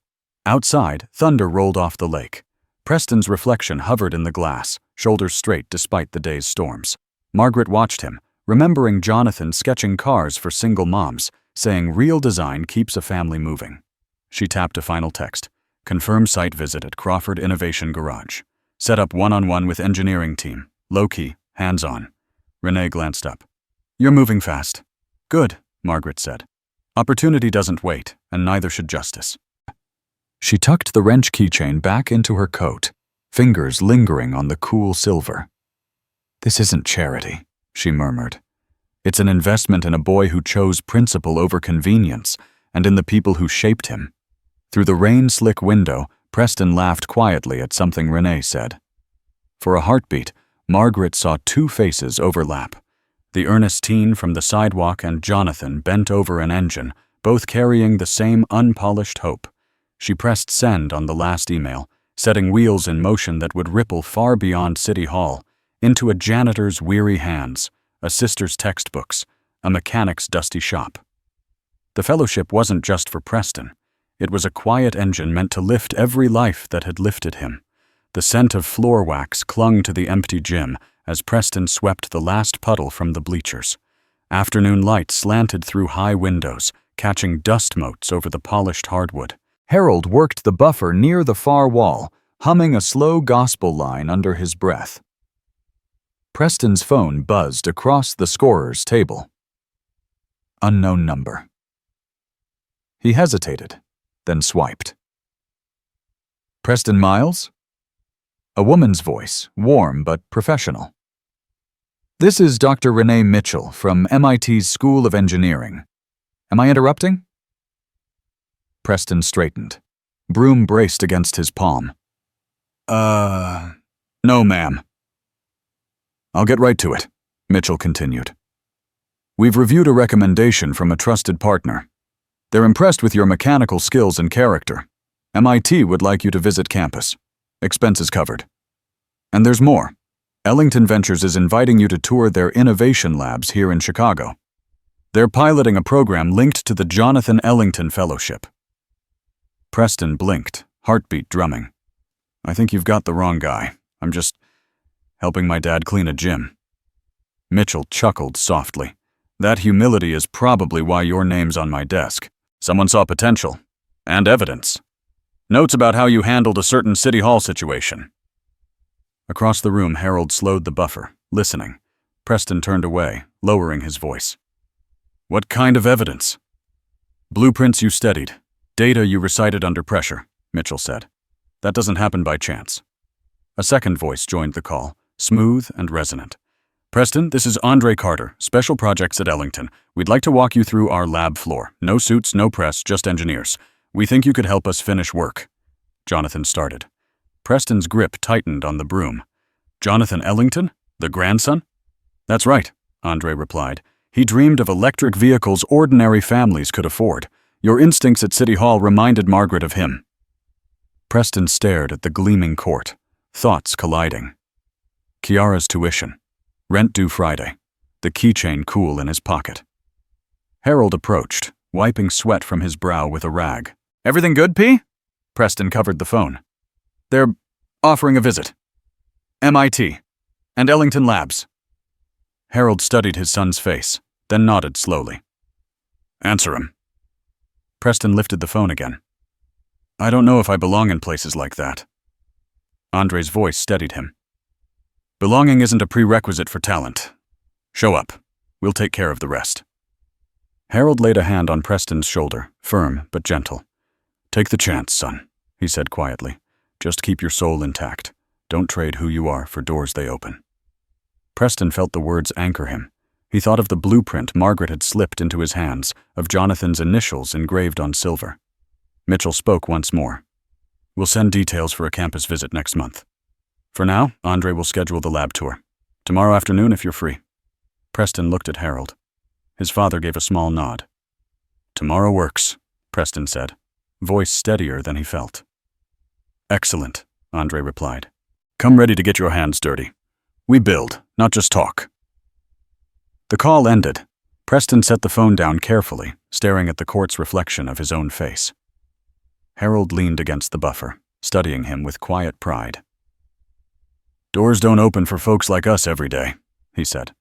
Outside, thunder rolled off the lake. Preston's reflection hovered in the glass, shoulders straight despite the day's storms. Margaret watched him, remembering Jonathan sketching cars for single moms, saying real design keeps a family moving. She tapped a final text. "Confirm site visit at Crawford Innovation Garage. Set up one-on-one with engineering team. Low-key, hands-on." Renee glanced up. "You're moving fast." "Good," Margaret said. "Opportunity doesn't wait, and neither should justice." She tucked the wrench keychain back into her coat, fingers lingering on the cool silver. "This isn't charity," she murmured. "It's an investment in a boy who chose principle over convenience, and in the people who shaped him." Through the rain-slick window, Preston laughed quietly at something Renee said. For a heartbeat, Margaret saw 2 faces overlap. The earnest teen from the sidewalk and Jonathan bent over an engine, both carrying the same unpolished hope. She pressed send on the last email, setting wheels in motion that would ripple far beyond City Hall, into a janitor's weary hands, a sister's textbooks, a mechanic's dusty shop. The fellowship wasn't just for Preston. It was a quiet engine meant to lift every life that had lifted him. The scent of floor wax clung to the empty gym as Preston swept the last puddle from the bleachers. Afternoon light slanted through high windows, catching dust motes over the polished hardwood. Harold worked the buffer near the far wall, humming a slow gospel line under his breath. Preston's phone buzzed across the scorer's table. Unknown number. He hesitated, then swiped. "Preston Miles?" A woman's voice, warm but professional. "This is Dr. Renee Mitchell from MIT's School of Engineering. Am I interrupting? Preston straightened. Broom braced against his palm. No, ma'am. I'll get right to it, Mitchell continued. We've reviewed a recommendation from a trusted partner. They're impressed with your mechanical skills and character. MIT would like you to visit campus. Expenses covered. And there's more. Ellington Ventures is inviting you to tour their innovation labs here in Chicago. They're piloting a program linked to the Jonathan Ellington Fellowship. Preston blinked, heartbeat drumming. I think you've got the wrong guy. I'm just helping my dad clean a gym. Mitchell chuckled softly. That humility is probably why your name's on my desk. Someone saw potential. And evidence. Notes about how you handled a certain City Hall situation. Across the room, Harold slowed the buffer, listening. Preston turned away, lowering his voice. What kind of evidence? Blueprints you studied. Data you recited under pressure, Mitchell said. That doesn't happen by chance. A second voice joined the call, smooth and resonant. Preston, this is Andre Carter, Special Projects at Ellington. We'd like to walk you through our lab floor. No suits, no press, just engineers. We think you could help us finish work. Jonathan started. Preston's grip tightened on the broom. Jonathan Ellington? The grandson? That's right, Andre replied. He dreamed of electric vehicles ordinary families could afford. Your instincts at City Hall reminded Margaret of him. Preston stared at the gleaming court, thoughts colliding. Kiara's tuition. Rent due Friday. The keychain cool in his pocket. Harold approached, wiping sweat from his brow with a rag. Everything good, P? Preston covered the phone. They're offering a visit. MIT. And Ellington Labs. Harold studied his son's face, then nodded slowly. Answer him. Preston lifted the phone again. I don't know if I belong in places like that. Andre's voice steadied him. Belonging isn't a prerequisite for talent. Show up. We'll take care of the rest. Harold laid a hand on Preston's shoulder, firm but gentle. Take the chance, son, he said quietly. Just keep your soul intact. Don't trade who you are for doors they open. Preston felt the words anchor him. He thought of the blueprint Margaret had slipped into his hands, of Jonathan's initials engraved on silver. Mitchell spoke once more. We'll send details for a campus visit next month. For now, Andre will schedule the lab tour. Tomorrow afternoon if you're free. Preston looked at Harold. His father gave a small nod. Tomorrow works, Preston said, voice steadier than he felt. Excellent, Andre replied. Come ready to get your hands dirty. We build, not just talk. The call ended. Preston set the phone down carefully, staring at the court's reflection of his own face. Harold leaned against the buffer, studying him with quiet pride. Doors don't open for folks like us every day, he said.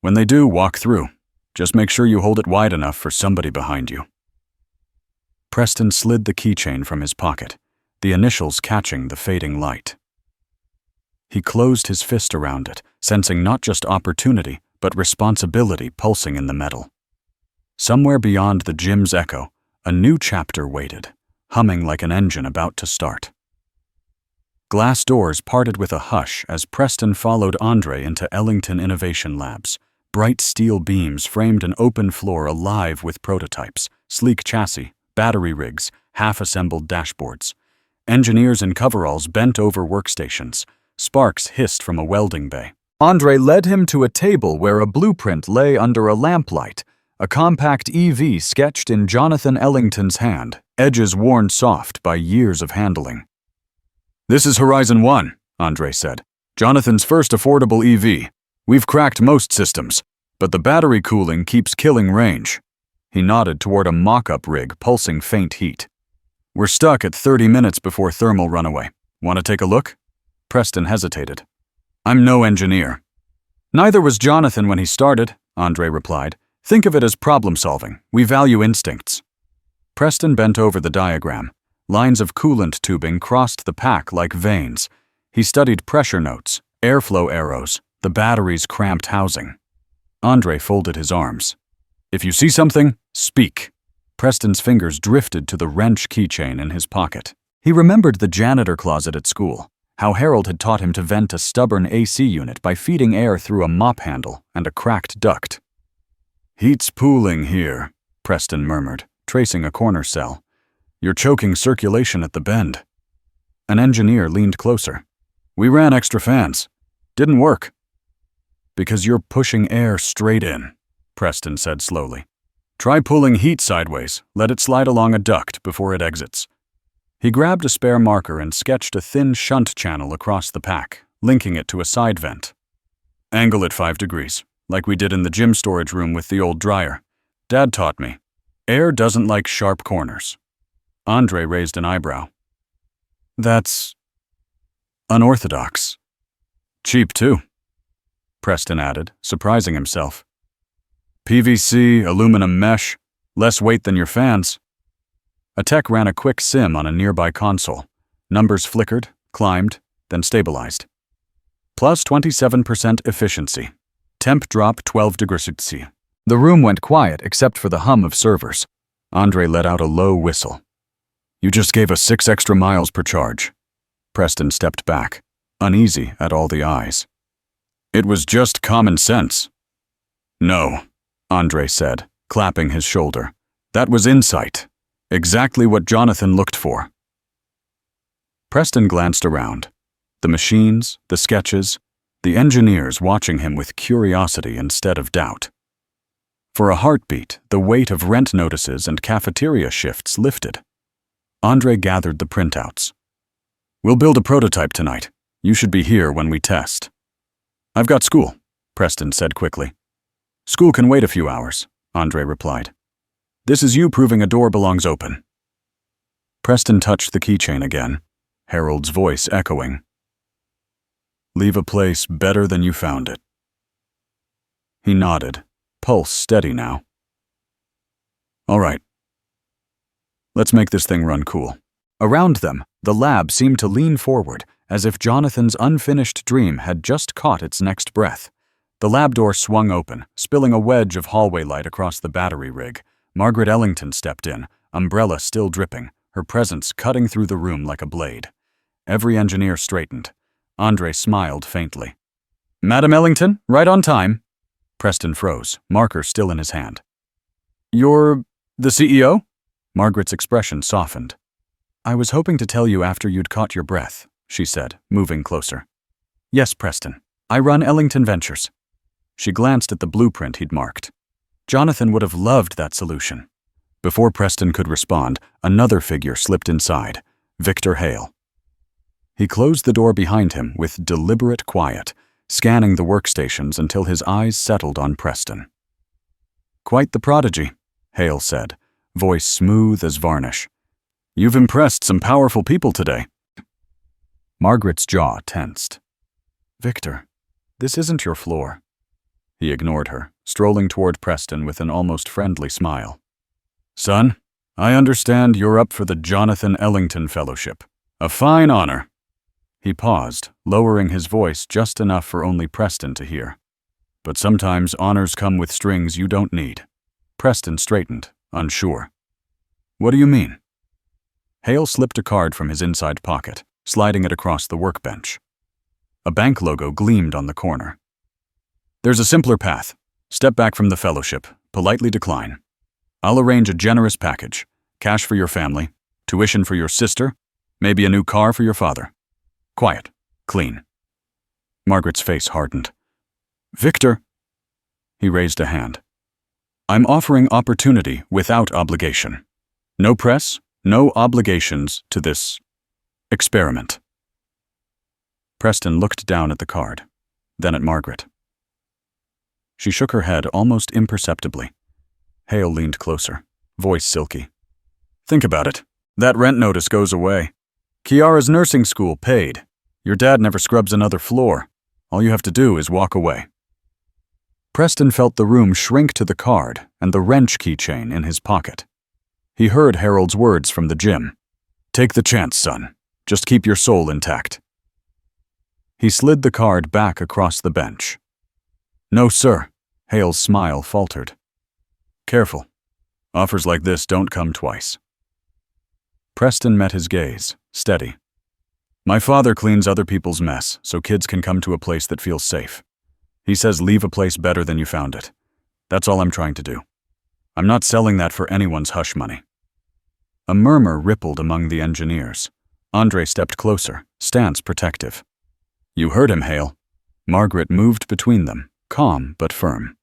When they do, walk through. Just make sure you hold it wide enough for somebody behind you. Preston slid the keychain from his pocket, the initials catching the fading light. He closed his fist around it, sensing not just opportunity, but responsibility pulsing in the metal. Somewhere beyond the gym's echo, a new chapter waited, humming like an engine about to start. Glass doors parted with a hush as Preston followed Andre into Ellington Innovation Labs. Bright steel beams framed an open floor alive with prototypes, sleek chassis, battery rigs, half-assembled dashboards. Engineers in coveralls bent over workstations. Sparks hissed from a welding bay. Andre led him to a table where a blueprint lay under a lamplight, a compact EV sketched in Jonathan Ellington's hand, edges worn soft by years of handling. This is Horizon 1, Andre said. Jonathan's first affordable EV. We've cracked most systems, but the battery cooling keeps killing range. He nodded toward a mock-up rig pulsing faint heat. We're stuck at 30 minutes before thermal runaway. Want to take a look? Preston hesitated. I'm no engineer. Neither was Jonathan when he started, Andre replied. Think of it as problem-solving. We value instincts. Preston bent over the diagram. Lines of coolant tubing crossed the pack like veins. He studied pressure notes, airflow arrows, the battery's cramped housing. Andre folded his arms. If you see something, speak. Preston's fingers drifted to the wrench keychain in his pocket. He remembered the janitor closet at school, how Harold had taught him to vent a stubborn AC unit by feeding air through a mop handle and a cracked duct. Heat's pooling here, Preston murmured, tracing a corner cell. "You're choking circulation at the bend." An engineer leaned closer. "We ran extra fans. Didn't work." "Because you're pushing air straight in," Preston said slowly. "Try pulling heat sideways. Let it slide along a duct before it exits." He grabbed a spare marker and sketched a thin shunt channel across the pack, linking it to a side vent. "Angle it 5 degrees, like we did in the gym storage room with the old dryer. Dad taught me. Air doesn't like sharp corners." Andre raised an eyebrow. "That's unorthodox." "Cheap, too," Preston added, surprising himself. "PVC, aluminum mesh, less weight than your fans." A tech ran a quick sim on a nearby console. Numbers flickered, climbed, then stabilized. Plus 27% efficiency. Temp drop 12 degrees C. The room went quiet except for the hum of servers. Andre let out a low whistle. "You just gave us 6 extra miles per charge." Preston stepped back, uneasy at all the eyes. "It was just common sense." "No," Andre said, clapping his shoulder. "That was insight. Exactly what Jonathan looked for." Preston glanced around. The machines, the sketches, the engineers watching him with curiosity instead of doubt. For a heartbeat, the weight of rent notices and cafeteria shifts lifted. Andre gathered the printouts. "We'll build a prototype tonight. You should be here when we test." "I've got school," Preston said quickly. "School can wait a few hours," Andre replied. "This is you proving a door belongs open." Preston touched the keychain again, Harold's voice echoing. "Leave a place better than you found it." He nodded, pulse steady now. "All right. Let's make this thing run cool." Around them, the lab seemed to lean forward, as if Jonathan's unfinished dream had just caught its next breath. The lab door swung open, spilling a wedge of hallway light across the battery rig. Margaret Ellington stepped in, umbrella still dripping, her presence cutting through the room like a blade. Every engineer straightened. Andre smiled faintly. "Madam Ellington, right on time." Preston froze, marker still in his hand. "You're the CEO?" Margaret's expression softened. "I was hoping to tell you after you'd caught your breath," she said, moving closer. "Yes, Preston. I run Ellington Ventures." She glanced at the blueprint he'd marked. Jonathan would have loved that solution. Before Preston could respond, another figure slipped inside, Victor Hale. He closed the door behind him with deliberate quiet, scanning the workstations until his eyes settled on Preston. "Quite the prodigy," Hale said, voice smooth as varnish. "You've impressed some powerful people today." Margaret's jaw tensed. "Victor, this isn't your floor." He ignored her, strolling toward Preston with an almost friendly smile. "Son, I understand you're up for the Jonathan Ellington Fellowship. A fine honor." He paused, lowering his voice just enough for only Preston to hear. "But sometimes honors come with strings you don't need." Preston straightened, unsure. "What do you mean?" Hale slipped a card from his inside pocket, sliding it across the workbench. A bank logo gleamed on the corner. "There's a simpler path. Step back from the fellowship, politely decline. I'll arrange a generous package. Cash for your family, tuition for your sister, maybe a new car for your father. Quiet, clean." Margaret's face hardened. "Victor." He raised a hand. "I'm offering opportunity without obligation. No press, no obligations to this experiment." Preston looked down at the card, then at Margaret. She shook her head almost imperceptibly. Hale leaned closer, voice silky. "Think about it. That rent notice goes away. Kiara's nursing school paid. Your dad never scrubs another floor. All you have to do is walk away." Preston felt the room shrink to the card and the wrench keychain in his pocket. He heard Harold's words from the gym. "Take the chance, son. Just keep your soul intact." He slid the card back across the bench. "No, sir." Hale's smile faltered. "Careful. Offers like this don't come twice." Preston met his gaze, steady. "My father cleans other people's mess so kids can come to a place that feels safe. He says leave a place better than you found it. That's all I'm trying to do. I'm not selling that for anyone's hush money." A murmur rippled among the engineers. Andre stepped closer, stance protective. "You heard him, Hale." Margaret moved between them, calm but firm.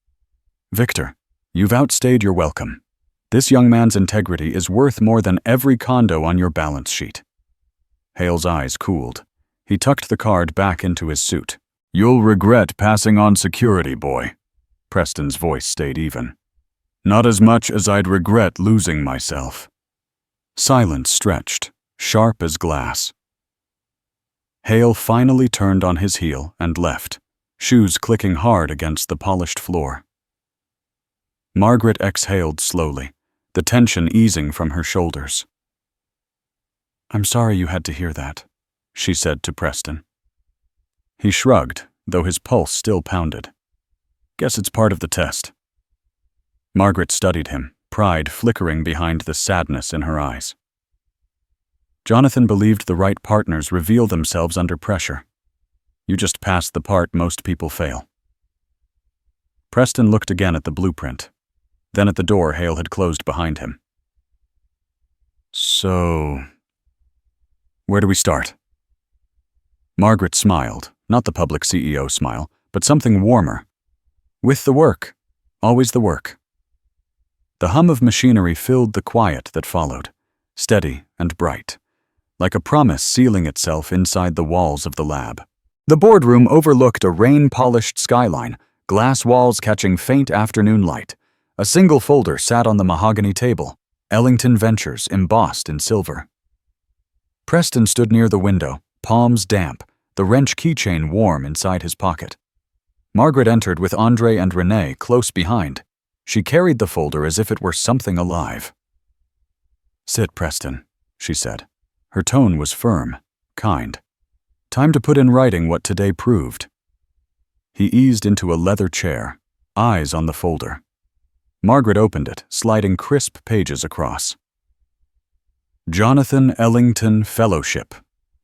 "Victor, you've outstayed your welcome. This young man's integrity is worth more than every condo on your balance sheet." Hale's eyes cooled. He tucked the card back into his suit. "You'll regret passing on security, boy." Preston's voice stayed even. "Not as much as I'd regret losing myself." Silence stretched, sharp as glass. Hale finally turned on his heel and left, shoes clicking hard against the polished floor. Margaret exhaled slowly, the tension easing from her shoulders. "I'm sorry you had to hear that," she said to Preston. He shrugged, though his pulse still pounded. "Guess it's part of the test." Margaret studied him, pride flickering behind the sadness in her eyes. Jonathan believed the right partners reveal themselves under pressure. You just passed the part most people fail. Preston looked again at the blueprint, then at the door Hale had closed behind him. "So, where do we start?" Margaret smiled, not the public CEO smile, but something warmer. "With the work. Always the work." The hum of machinery filled the quiet that followed, steady and bright, like a promise sealing itself inside the walls of the lab. The boardroom overlooked a rain-polished skyline, glass walls catching faint afternoon light. A single folder sat on the mahogany table, Ellington Ventures embossed in silver. Preston stood near the window, palms damp, the wrench keychain warm inside his pocket. Margaret entered with Andre and Renee close behind. She carried the folder as if it were something alive. "Sit, Preston," she said. Her tone was firm, kind. "Time to put in writing what today proved." He eased into a leather chair, eyes on the folder. Margaret opened it, sliding crisp pages across. "Jonathan Ellington Fellowship,"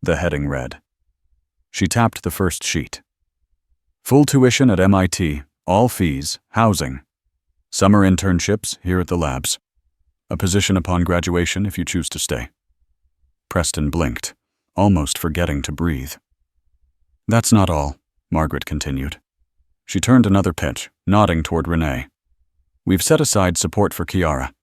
the heading read. She tapped the first sheet. "Full tuition at MIT, all fees, housing. Summer internships here at the labs. A position upon graduation if you choose to stay." Preston blinked, almost forgetting to breathe. "That's not all," Margaret continued. She turned another pitch, nodding toward Renee. "We've set aside support for Kiara.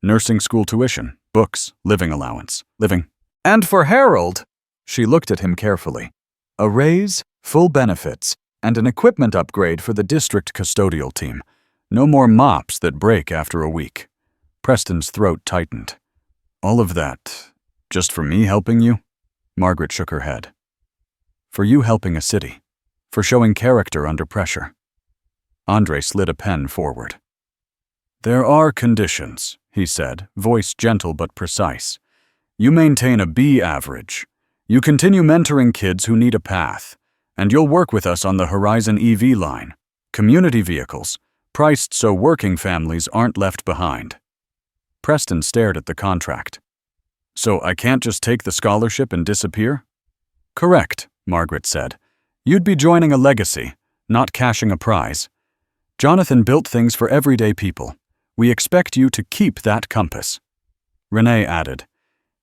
Nursing school tuition, books, living allowance, living. And for Harold," she looked at him carefully. "A raise, full benefits, and an equipment upgrade for the district custodial team. No more mops that break after a week." Preston's throat tightened. "All of that, just for me helping you?" Margaret shook her head. "For you helping a city. For showing character under pressure." Andre slid a pen forward. "There are conditions," he said, voice gentle but precise. "You maintain a B average. You continue mentoring kids who need a path. And you'll work with us on the Horizon EV line. Community vehicles, priced so working families aren't left behind." Preston stared at the contract. "So I can't just take the scholarship and disappear?" "Correct," Margaret said. "You'd be joining a legacy, not cashing a prize. Jonathan built things for everyday people. We expect you to keep that compass." Renee added,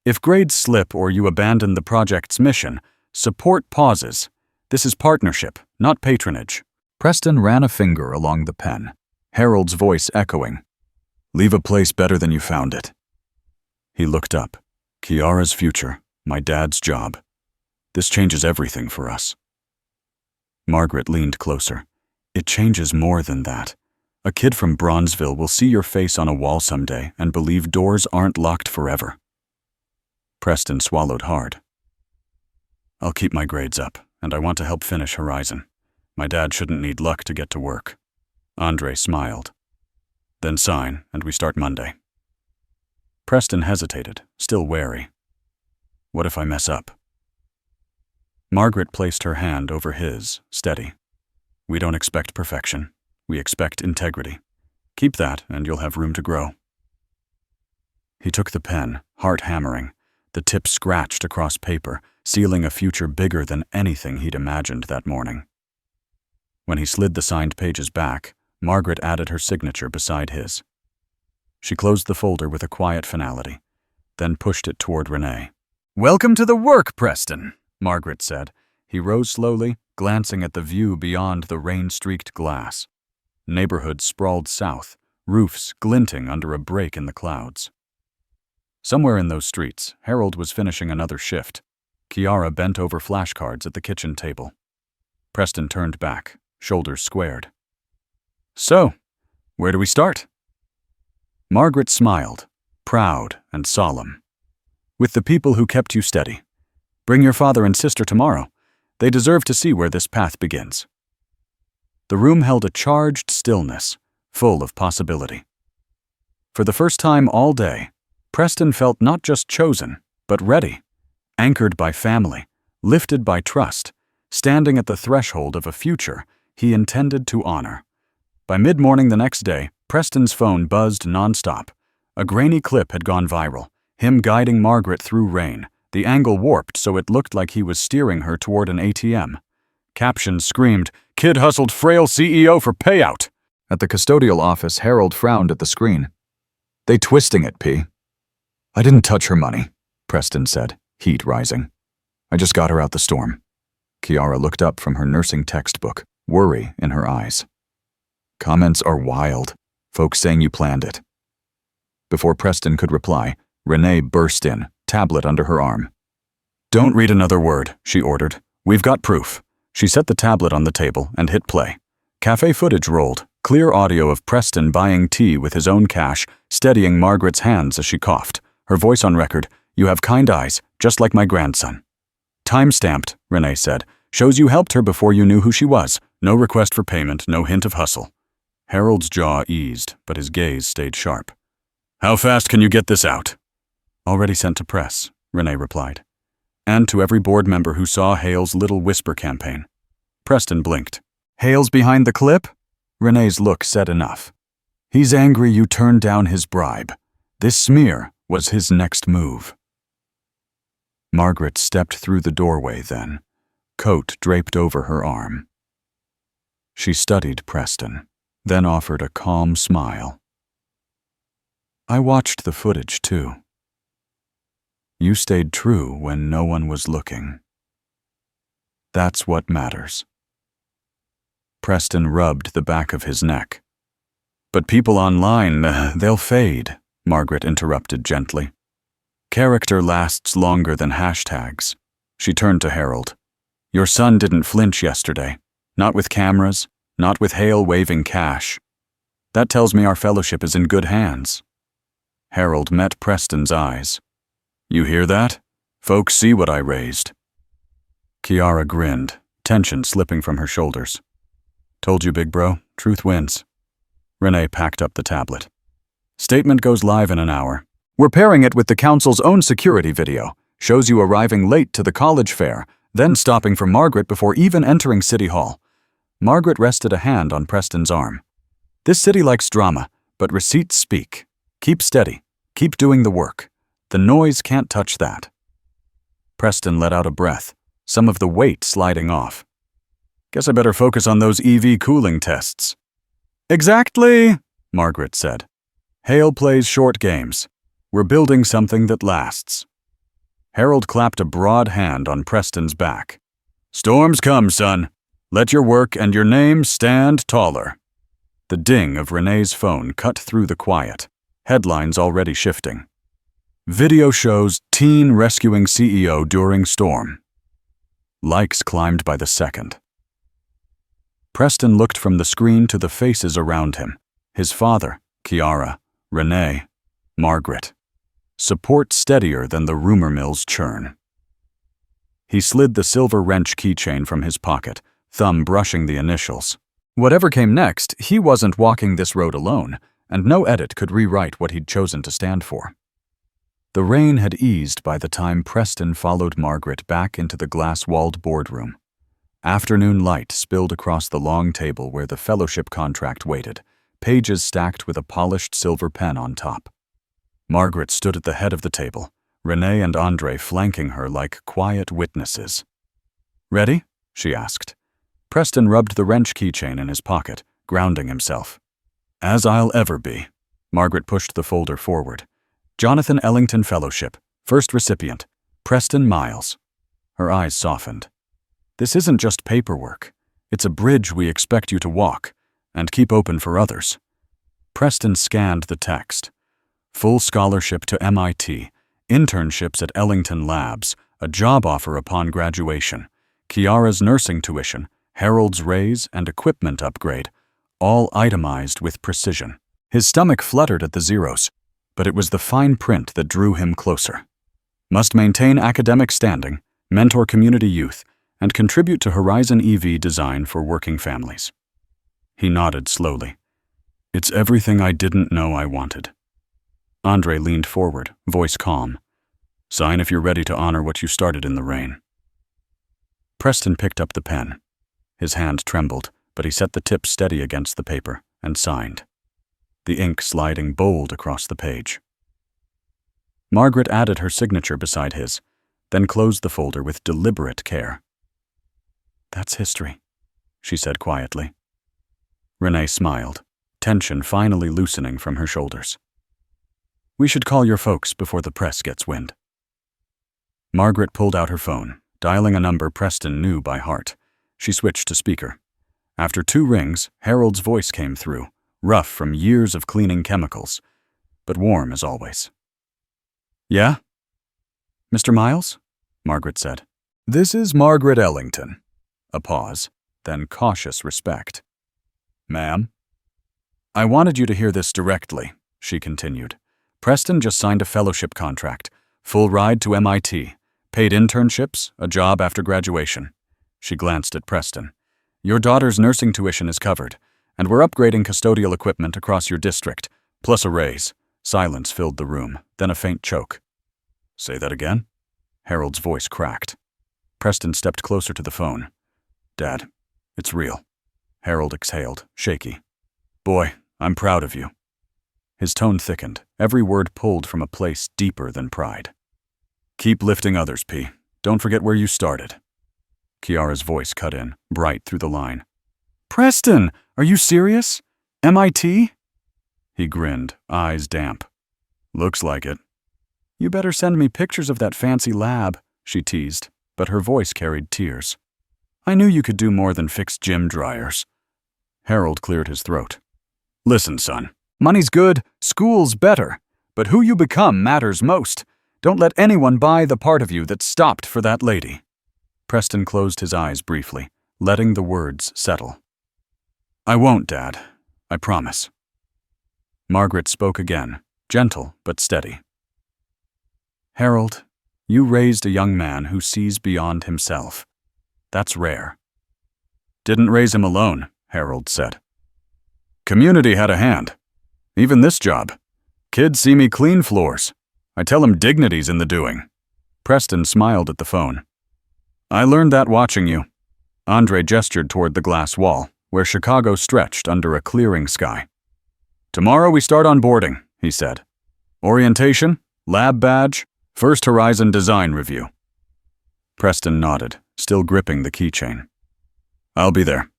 "If grades slip or you abandon the project's mission, support pauses. This is partnership, not patronage." Preston ran a finger along the pen, Harold's voice echoing. "Leave a place better than you found it." He looked up. "Kiara's future, my dad's job. This changes everything for us." Margaret leaned closer. "It changes more than that. A kid from Bronzeville will see your face on a wall someday and believe doors aren't locked forever." Preston swallowed hard. "I'll keep my grades up, and I want to help finish Horizon. My dad shouldn't need luck to get to work." Andre smiled. "Then sign, and we start Monday." Preston hesitated, still wary. "What if I mess up?" Margaret placed her hand over his, steady. "We don't expect perfection. We expect integrity. Keep that, and you'll have room to grow." He took the pen, heart hammering, the tip scratched across paper, sealing a future bigger than anything he'd imagined that morning. When he slid the signed pages back, Margaret added her signature beside his. She closed the folder with a quiet finality, then pushed it toward Renee. "Welcome to the work, Preston," Margaret said. He rose slowly, glancing at the view beyond the rain-streaked glass. Neighborhoods sprawled south, roofs glinting under a break in the clouds. Somewhere in those streets, Harold was finishing another shift. Kiara bent over flashcards at the kitchen table. Preston turned back, shoulders squared. "So, where do we start?" Margaret smiled, proud and solemn. "With the people who kept you steady. Bring your father and sister tomorrow. They deserve to see where this path begins." The room held a charged stillness, full of possibility. For the first time all day, Preston felt not just chosen, but ready, anchored by family, lifted by trust, standing at the threshold of a future he intended to honor. By mid-morning the next day, Preston's phone buzzed nonstop. A grainy clip had gone viral, him guiding Margaret through rain, the angle warped so it looked like he was steering her toward an ATM. Captions screamed, "Kid hustled frail CEO for payout." At the custodial office, Harold frowned at the screen. "They twisting it, P." "I didn't touch her money," Preston said, heat rising. "I just got her out the storm." Kiara looked up from her nursing textbook, worry in her eyes. "Comments are wild. Folks saying you planned it." Before Preston could reply, Renee burst in, tablet under her arm. "Don't read another word," she ordered. "We've got proof." She set the tablet on the table and hit play. Cafe footage rolled, clear audio of Preston buying tea with his own cash, steadying Margaret's hands as she coughed. Her voice on record, "You have kind eyes, just like my grandson." "Time-stamped," Renee said. "Shows you helped her before you knew who she was. No request for payment, no hint of hustle." Harold's jaw eased, but his gaze stayed sharp. "How fast can you get this out?" "Already sent to press," Renee replied. "And to every board member who saw Hale's little whisper campaign." Preston blinked. "Hale's behind the clip?" Renee's look said enough. "He's angry you turned down his bribe. This smear was his next move." Margaret stepped through the doorway then, coat draped over her arm. She studied Preston, then offered a calm smile. "I watched the footage, too. You stayed true when no one was looking. That's what matters." Preston rubbed the back of his neck. "But people online, they'll fade," Margaret interrupted gently. "Character lasts longer than hashtags." She turned to Harold. "Your son didn't flinch yesterday. Not with cameras, not with Hale waving cash. That tells me our fellowship is in good hands." Harold met Preston's eyes. "You hear that? Folks see what I raised." Kiara grinned, tension slipping from her shoulders. "Told you, big bro, truth wins." Renee packed up the tablet. "Statement goes live in an hour. We're pairing it with the council's own security video. Shows you arriving late to the college fair, then stopping for Margaret before even entering City Hall." Margaret rested a hand on Preston's arm. "This city likes drama, but receipts speak. Keep steady. Keep doing the work. The noise can't touch that." Preston let out a breath, some of the weight sliding off. "Guess I better focus on those EV cooling tests." "Exactly," Margaret said. "Hale plays short games. We're building something that lasts." Harold clapped a broad hand on Preston's back. "Storms come, son. Let your work and your name stand taller." The ding of Renee's phone cut through the quiet, headlines already shifting. "Video shows teen rescuing CEO during storm." Likes climbed by the second. Preston looked from the screen to the faces around him. His father, Kiara, Renee, Margaret. Support steadier than the rumor mill's churn. He slid the silver wrench keychain from his pocket, thumb brushing the initials. Whatever came next, he wasn't walking this road alone, and no edit could rewrite what he'd chosen to stand for. The rain had eased by the time Preston followed Margaret back into the glass-walled boardroom. Afternoon light spilled across the long table where the fellowship contract waited, pages stacked with a polished silver pen on top. Margaret stood at the head of the table, Renee and Andre flanking her like quiet witnesses. "Ready?" she asked. Preston rubbed the wrench keychain in his pocket, grounding himself. "As I'll ever be." Margaret pushed the folder forward. Jonathan Ellington Fellowship, first recipient, Preston Miles. Her eyes softened. This isn't just paperwork. It's a bridge we expect you to walk and keep open for others. Preston scanned the text. Full scholarship to MIT, internships at Ellington Labs, a job offer upon graduation, Kiara's nursing tuition, Harold's raise, and equipment upgrade, all itemized with precision. His stomach fluttered at the zeros, but it was the fine print that drew him closer. Must maintain academic standing, mentor community youth, and contribute to Horizon EV design for working families. He nodded slowly. It's everything I didn't know I wanted. Andre leaned forward, voice calm. Sign if you're ready to honor what you started in the rain. Preston picked up the pen. His hand trembled, but he set the tip steady against the paper and signed, the ink sliding bold across the page. Margaret added her signature beside his, then closed the folder with deliberate care. That's history, she said quietly. Renee smiled, tension finally loosening from her shoulders. We should call your folks before the press gets wind. Margaret pulled out her phone, dialing a number Preston knew by heart. She switched to speaker. After 2 rings, Harold's voice came through, rough from years of cleaning chemicals, but warm as always. Yeah? Mr. Miles? Margaret said. This is Margaret Ellington. A pause, then cautious respect. Ma'am? I wanted you to hear this directly, she continued. Preston just signed a fellowship contract, full ride to MIT, paid internships, a job after graduation. She glanced at Preston. Your daughter's nursing tuition is covered, and we're upgrading custodial equipment across your district, plus a raise. Silence filled the room, then a faint choke. Say that again? Harold's voice cracked. Preston stepped closer to the phone. Dad, it's real. Harold exhaled, shaky. Boy, I'm proud of you. His tone thickened, every word pulled from a place deeper than pride. Keep lifting others, P. Don't forget where you started. Kiara's voice cut in, bright through the line. Preston, are you serious? MIT? He grinned, eyes damp. Looks like it. You better send me pictures of that fancy lab, she teased, but her voice carried tears. I knew you could do more than fix gym dryers. Harold cleared his throat. Listen, son, money's good, school's better, but who you become matters most. Don't let anyone buy the part of you that stopped for that lady. Preston closed his eyes briefly, letting the words settle. I won't, Dad. I promise. Margaret spoke again, gentle but steady. Harold, you raised a young man who sees beyond himself. That's rare. Didn't raise him alone, Harold said. Community had a hand. Even this job. Kids see me clean floors. I tell them dignity's in the doing. Preston smiled at the phone. I learned that watching you. Andre gestured toward the glass wall, where Chicago stretched under a clearing sky. Tomorrow we start onboarding, he said. Orientation, lab badge, first Horizon design review. Preston nodded, still gripping the keychain. I'll be there.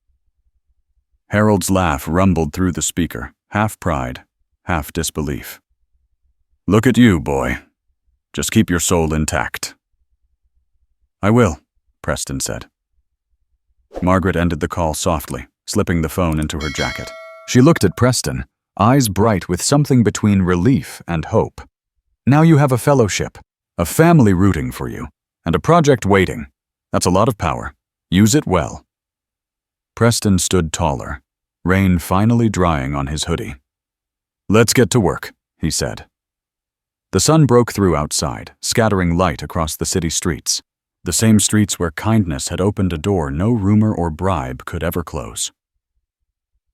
Harold's laugh rumbled through the speaker, half pride, half disbelief. Look at you, boy. Just keep your soul intact. I will, Preston said. Margaret ended the call softly, slipping the phone into her jacket. She looked at Preston, eyes bright with something between relief and hope. Now you have a fellowship, a family rooting for you, and a project waiting. That's a lot of power. Use it well. Preston stood taller, rain finally drying on his hoodie. Let's get to work, he said. The sun broke through outside, scattering light across the city streets, the same streets where kindness had opened a door no rumor or bribe could ever close.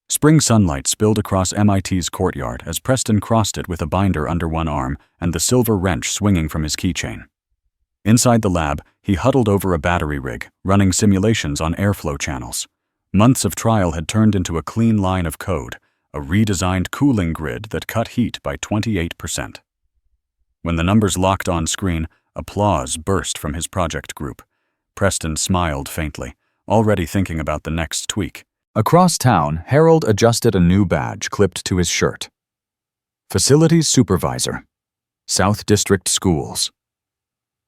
Spring sunlight spilled across MIT's courtyard as Preston crossed it with a binder under one arm and the silver wrench swinging from his keychain. Inside the lab, he huddled over a battery rig, running simulations on airflow channels. Months of trial had turned into a clean line of code, a redesigned cooling grid that cut heat by 28%. When the numbers locked on screen, applause burst from his project group. Preston smiled faintly, already thinking about the next tweak. Across town, Harold adjusted a new badge clipped to his shirt. Facilities Supervisor, South District Schools.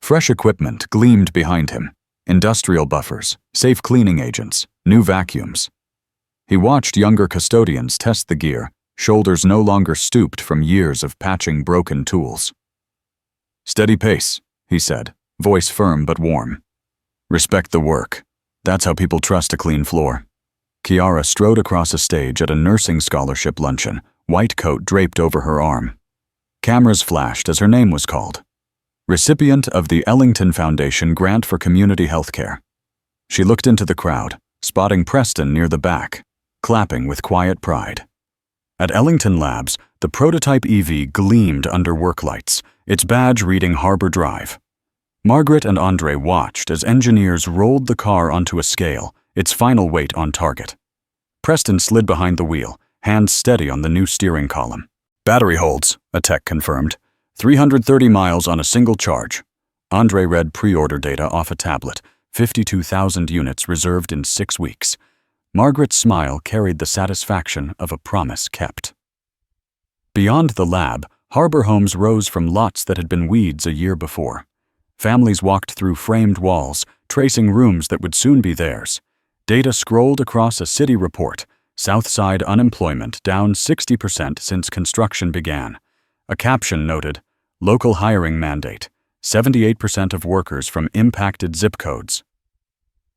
Fresh equipment gleamed behind him. Industrial buffers, safe cleaning agents, new vacuums. He watched younger custodians test the gear, shoulders no longer stooped from years of patching broken tools. "Steady pace," he said, voice firm but warm. "Respect the work. That's how people trust a clean floor." Kiara strode across a stage at a nursing scholarship luncheon, white coat draped over her arm. Cameras flashed as her name was called. Recipient of the Ellington Foundation Grant for Community Healthcare. She looked into the crowd, spotting Preston near the back, clapping with quiet pride. At Ellington Labs, the prototype EV gleamed under work lights, its badge reading Harbor Drive. Margaret and Andre watched as engineers rolled the car onto a scale, its final weight on target. Preston slid behind the wheel, hands steady on the new steering column. "Battery holds," a tech confirmed. 330 miles on a single charge. Andre read pre-order data off a tablet, 52,000 units reserved in 6 weeks. Margaret's smile carried the satisfaction of a promise kept. Beyond the lab, harbor homes rose from lots that had been weeds a year before. Families walked through framed walls, tracing rooms that would soon be theirs. Data scrolled across a city report, Southside unemployment down 60% since construction began. A caption noted, "Local hiring mandate, 78% of workers from impacted zip codes."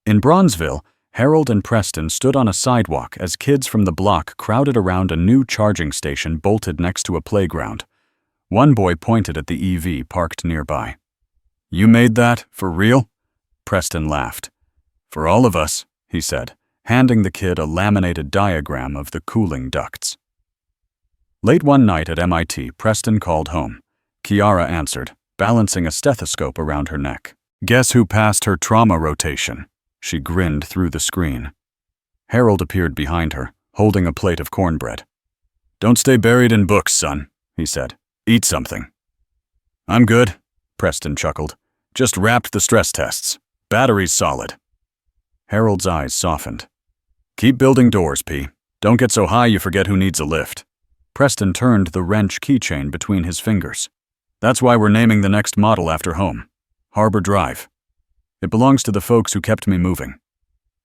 In Bronzeville, Harold and Preston stood on a sidewalk as kids from the block crowded around a new charging station bolted next to a playground. One boy pointed at the EV parked nearby. "You made that, for real?" Preston laughed. "For all of us," he said, handing the kid a laminated diagram of the cooling ducts. Late one night at MIT, Preston called home. Kiara answered, balancing a stethoscope around her neck. "Guess who passed her trauma rotation?" She grinned through the screen. Harold appeared behind her, holding a plate of cornbread. "Don't stay buried in books, son," he said. "Eat something." "I'm good," Preston chuckled. "Just wrapped the stress tests. Battery's solid." Harold's eyes softened. "Keep building doors, P. Don't get so high you forget who needs a lift." Preston turned the wrench keychain between his fingers. "That's why we're naming the next model after home. Harbor Drive. It belongs to the folks who kept me moving."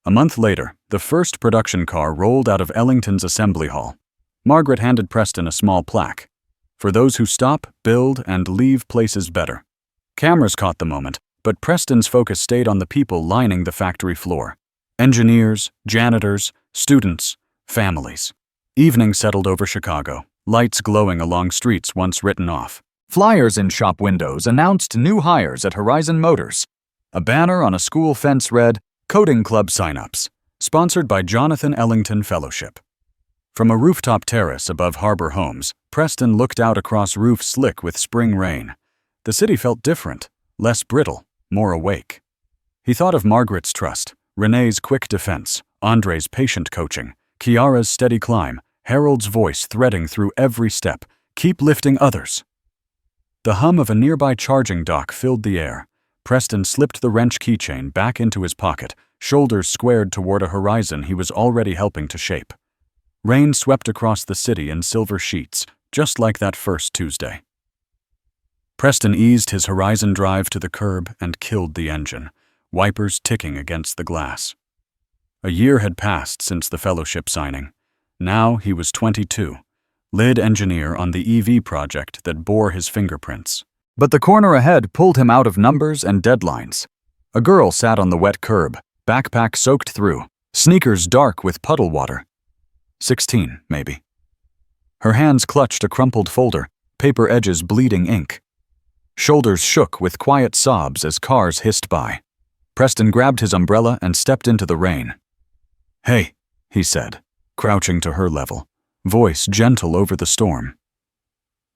A month later, the first production car rolled out of Ellington's assembly hall. Margaret handed Preston a small plaque. "For those who stop, build, and leave places better." Cameras caught the moment, but Preston's focus stayed on the people lining the factory floor. Engineers, janitors, students, families. Evening settled over Chicago, lights glowing along streets once written off. Flyers in shop windows announced new hires at Horizon Motors. A banner on a school fence read, "Coding Club Signups," sponsored by Jonathan Ellington Fellowship. From a rooftop terrace above Harbor Homes, Preston looked out across roofs slick with spring rain. The city felt different, less brittle, more awake. He thought of Margaret's trust, Renee's quick defense, Andre's patient coaching, Kiara's steady climb, Harold's voice threading through every step, "Keep lifting others." The hum of a nearby charging dock filled the air. Preston slipped the wrench keychain back into his pocket, shoulders squared toward a horizon he was already helping to shape. Rain swept across the city in silver sheets, just like that first Tuesday. Preston eased his Horizon Drive to the curb and killed the engine, wipers ticking against the glass. A year had passed since the fellowship signing. Now he was 22, lead engineer on the EV project that bore his fingerprints. But the corner ahead pulled him out of numbers and deadlines. A girl sat on the wet curb, backpack soaked through, sneakers dark with puddle water. 16, maybe. Her hands clutched a crumpled folder, paper edges bleeding ink. Shoulders shook with quiet sobs as cars hissed by. Preston grabbed his umbrella and stepped into the rain. "Hey," he said, crouching to her level, voice gentle over the storm.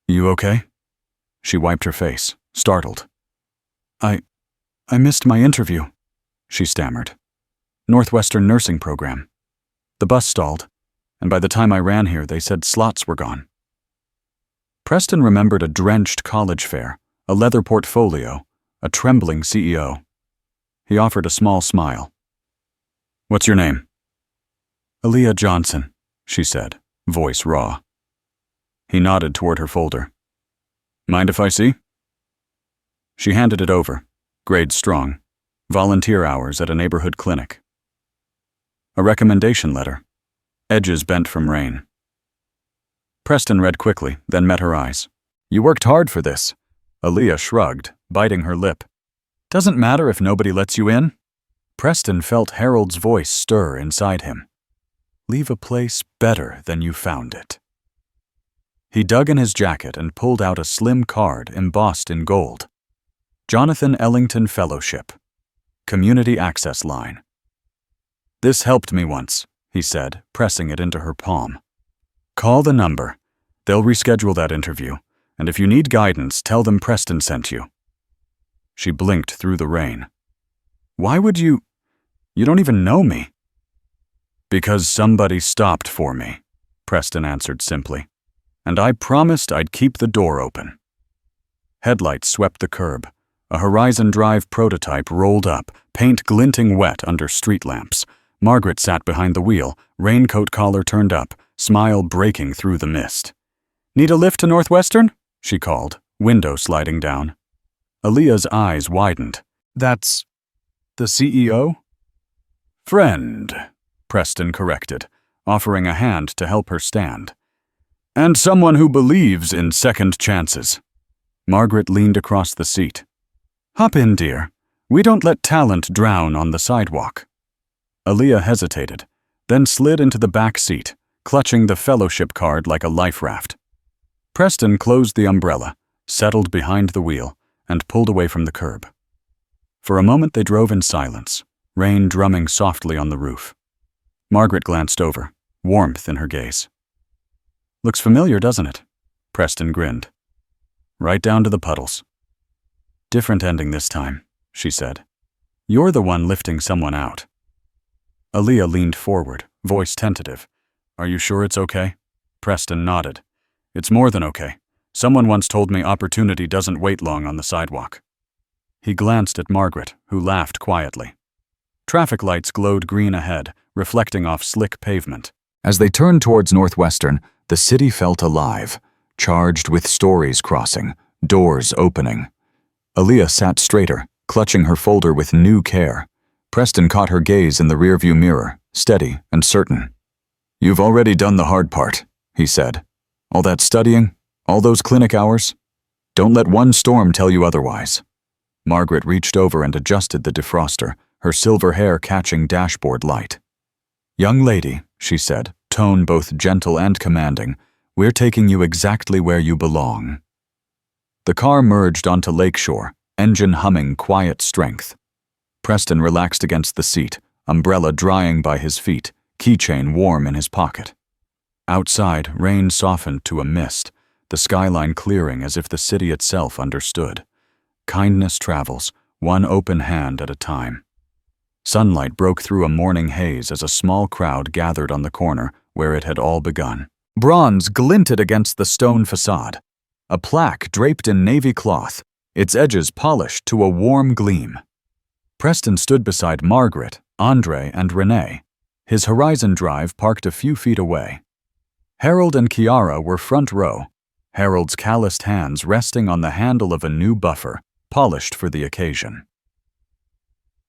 "You okay?" She wiped her face, startled. I missed my interview," she stammered. "Northwestern nursing program. The bus stalled, and by the time I ran here, they said slots were gone." Preston remembered a drenched college fare, a leather portfolio, a trembling CEO. He offered a small smile. "What's your name?" "Aaliyah Johnson," she said, voice raw. He nodded toward her folder. Mind if I see? She handed it over. Grade strong. Volunteer hours at a neighborhood clinic. A recommendation letter. Edges bent from rain. Preston read quickly, then met her eyes. You worked hard for this. Aaliyah shrugged, biting her lip. Doesn't matter if nobody lets you in? Preston felt Harold's voice stir inside him. Leave a place better than you found it. He dug in his jacket and pulled out a slim card embossed in gold. Jonathan Ellington Fellowship. Community Access Line. This helped me once, he said, pressing it into her palm. Call the number. They'll reschedule that interview, and if you need guidance, tell them Preston sent you. She blinked through the rain. Why would you? You don't even know me. Because somebody stopped for me, Preston answered simply, and I promised I'd keep the door open. Headlights swept the curb. A Horizon Drive prototype rolled up, paint glinting wet under street lamps. Margaret sat behind the wheel, raincoat collar turned up, smile breaking through the mist. Need a lift to Northwestern? She called, window sliding down. Aaliyah's eyes widened. That's the CEO? Friend, Preston corrected, offering a hand to help her stand. And someone who believes in second chances. Margaret leaned across the seat. Hop in, dear. We don't let talent drown on the sidewalk. Aaliyah hesitated, then slid into the back seat, clutching the fellowship card like a life raft. Preston closed the umbrella, settled behind the wheel, and pulled away from the curb. For a moment they drove in silence, rain drumming softly on the roof. Margaret glanced over, warmth in her gaze. Looks familiar, doesn't it? Preston grinned. Right down to the puddles. Different ending this time, she said. You're the one lifting someone out. Aaliyah leaned forward, voice tentative. Are you sure it's okay? Preston nodded. It's more than okay. Someone once told me opportunity doesn't wait long on the sidewalk. He glanced at Margaret, who laughed quietly. Traffic lights glowed green ahead, reflecting off slick pavement. As they turned towards Northwestern, the city felt alive, charged with stories crossing, doors opening. Aaliyah sat straighter, clutching her folder with new care. Preston caught her gaze in the rearview mirror, steady and certain. You've already done the hard part, he said. All that studying, all those clinic hours. Don't let one storm tell you otherwise. Margaret reached over and adjusted the defroster, her silver hair catching dashboard light. Young lady, she said, tone both gentle and commanding, we're taking you exactly where you belong. The car merged onto Lakeshore, engine humming quiet strength. Preston relaxed against the seat, umbrella drying by his feet, keychain warm in his pocket. Outside, rain softened to a mist, the skyline clearing as if the city itself understood. Kindness travels, one open hand at a time. Sunlight broke through a morning haze as a small crowd gathered on the corner where it had all begun. Bronze glinted against the stone facade. A plaque draped in navy cloth, its edges polished to a warm gleam. Preston stood beside Margaret, Andre, and Renee. His Horizon Drive parked a few feet away. Harold and Kiara were front row, Harold's calloused hands resting on the handle of a new buffer, polished for the occasion.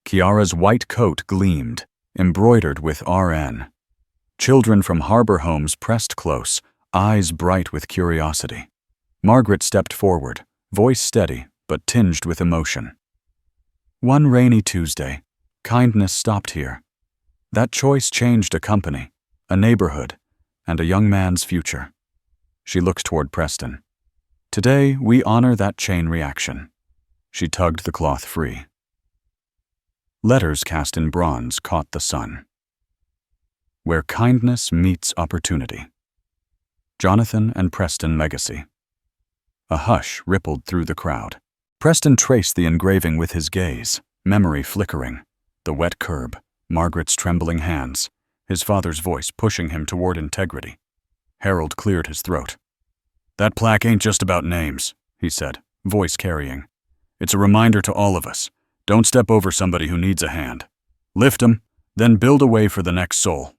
Kiara's white coat gleamed, embroidered with RN. Children from harbor homes pressed close, eyes bright with curiosity. Margaret stepped forward, voice steady but tinged with emotion. One rainy Tuesday, kindness stopped here. That choice changed a company, a neighborhood, and a young man's future. She looked toward Preston. Today, we honor that chain reaction. She tugged the cloth free. Letters cast in bronze caught the sun. Where kindness meets opportunity. Jonathan and Preston Legacy. A hush rippled through the crowd. Preston traced the engraving with his gaze, memory flickering. The wet curb, Margaret's trembling hands, his father's voice pushing him toward integrity. Harold cleared his throat. That plaque ain't just about names, he said, voice carrying. It's a reminder to all of us. Don't step over somebody who needs a hand. Lift 'em, then build a way for the next soul.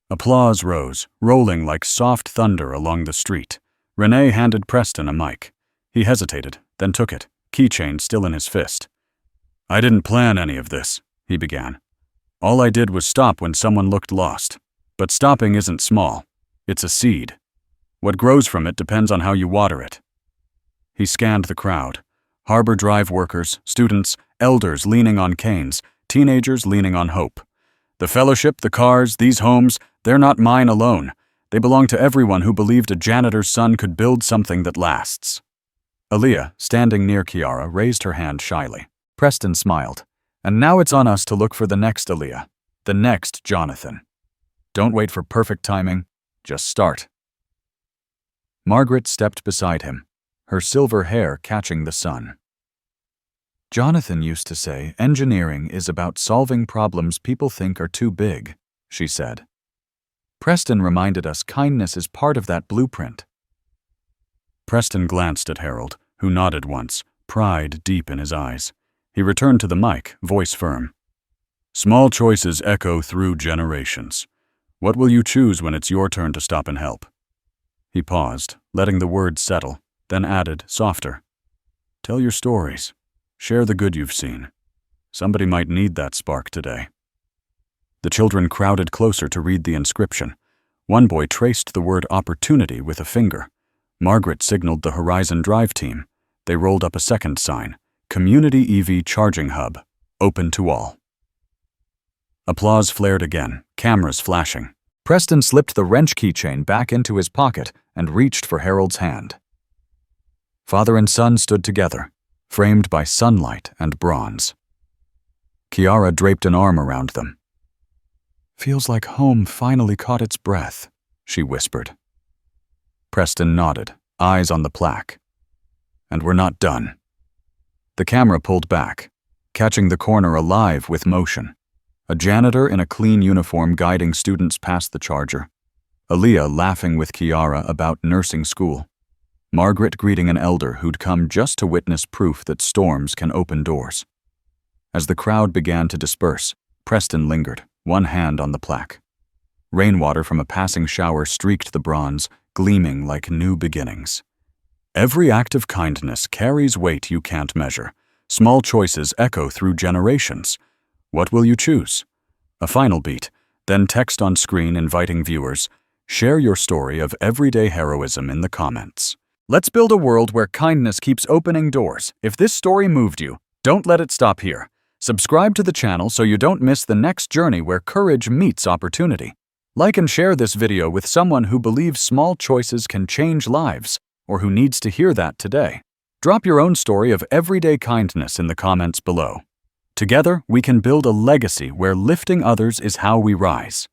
Applause rose, rolling like soft thunder along the street. Renee handed Preston a mic. He hesitated, then took it, keychain still in his fist. "I didn't plan any of this," he began. "All I did was stop when someone looked lost. But stopping isn't small. It's a seed. What grows from it depends on how you water it." He scanned the crowd. Harbor Drive workers, students, elders leaning on canes, teenagers leaning on hope. The fellowship, the cars, these homes, they're not mine alone. They belong to everyone who believed a janitor's son could build something that lasts. Aaliyah, standing near Kiara, raised her hand shyly. Preston smiled. "And now it's on us to look for the next Aaliyah, the next Jonathan. Don't wait for perfect timing, just start." Margaret stepped beside him, her silver hair catching the sun. "Jonathan used to say engineering is about solving problems people think are too big," she said. Preston reminded us kindness is part of that blueprint. Preston glanced at Harold, who nodded once, pride deep in his eyes. He returned to the mic, voice firm. "Small choices echo through generations. What will you choose when it's your turn to stop and help?" He paused, letting the words settle, then added, softer. "Tell your stories. Share the good you've seen. Somebody might need that spark today." The children crowded closer to read the inscription. One boy traced the word opportunity with a finger. Margaret signaled the Horizon Drive team. They rolled up a second sign, Community EV Charging Hub, open to all. Applause flared again, cameras flashing. Preston slipped the wrench keychain back into his pocket and reached for Harold's hand. Father and son stood together, framed by sunlight and bronze. Kiara draped an arm around them. "Feels like home finally caught its breath," she whispered. Preston nodded, eyes on the plaque. "And we're not done." The camera pulled back, catching the corner alive with motion. A janitor in a clean uniform guiding students past the charger. Aaliyah laughing with Kiara about nursing school. Margaret greeting an elder who'd come just to witness proof that storms can open doors. As the crowd began to disperse, Preston lingered, one hand on the plaque. Rainwater from a passing shower streaked the bronze, gleaming like new beginnings. "Every act of kindness carries weight you can't measure. Small choices echo through generations. What will you choose?" A final beat, then text on screen inviting viewers, "Share your story of everyday heroism in the comments." Let's build a world where kindness keeps opening doors. If this story moved you, don't let it stop here. Subscribe to the channel so you don't miss the next journey where courage meets opportunity. Like and share this video with someone who believes small choices can change lives, or who needs to hear that today. Drop your own story of everyday kindness in the comments below. Together, we can build a legacy where lifting others is how we rise.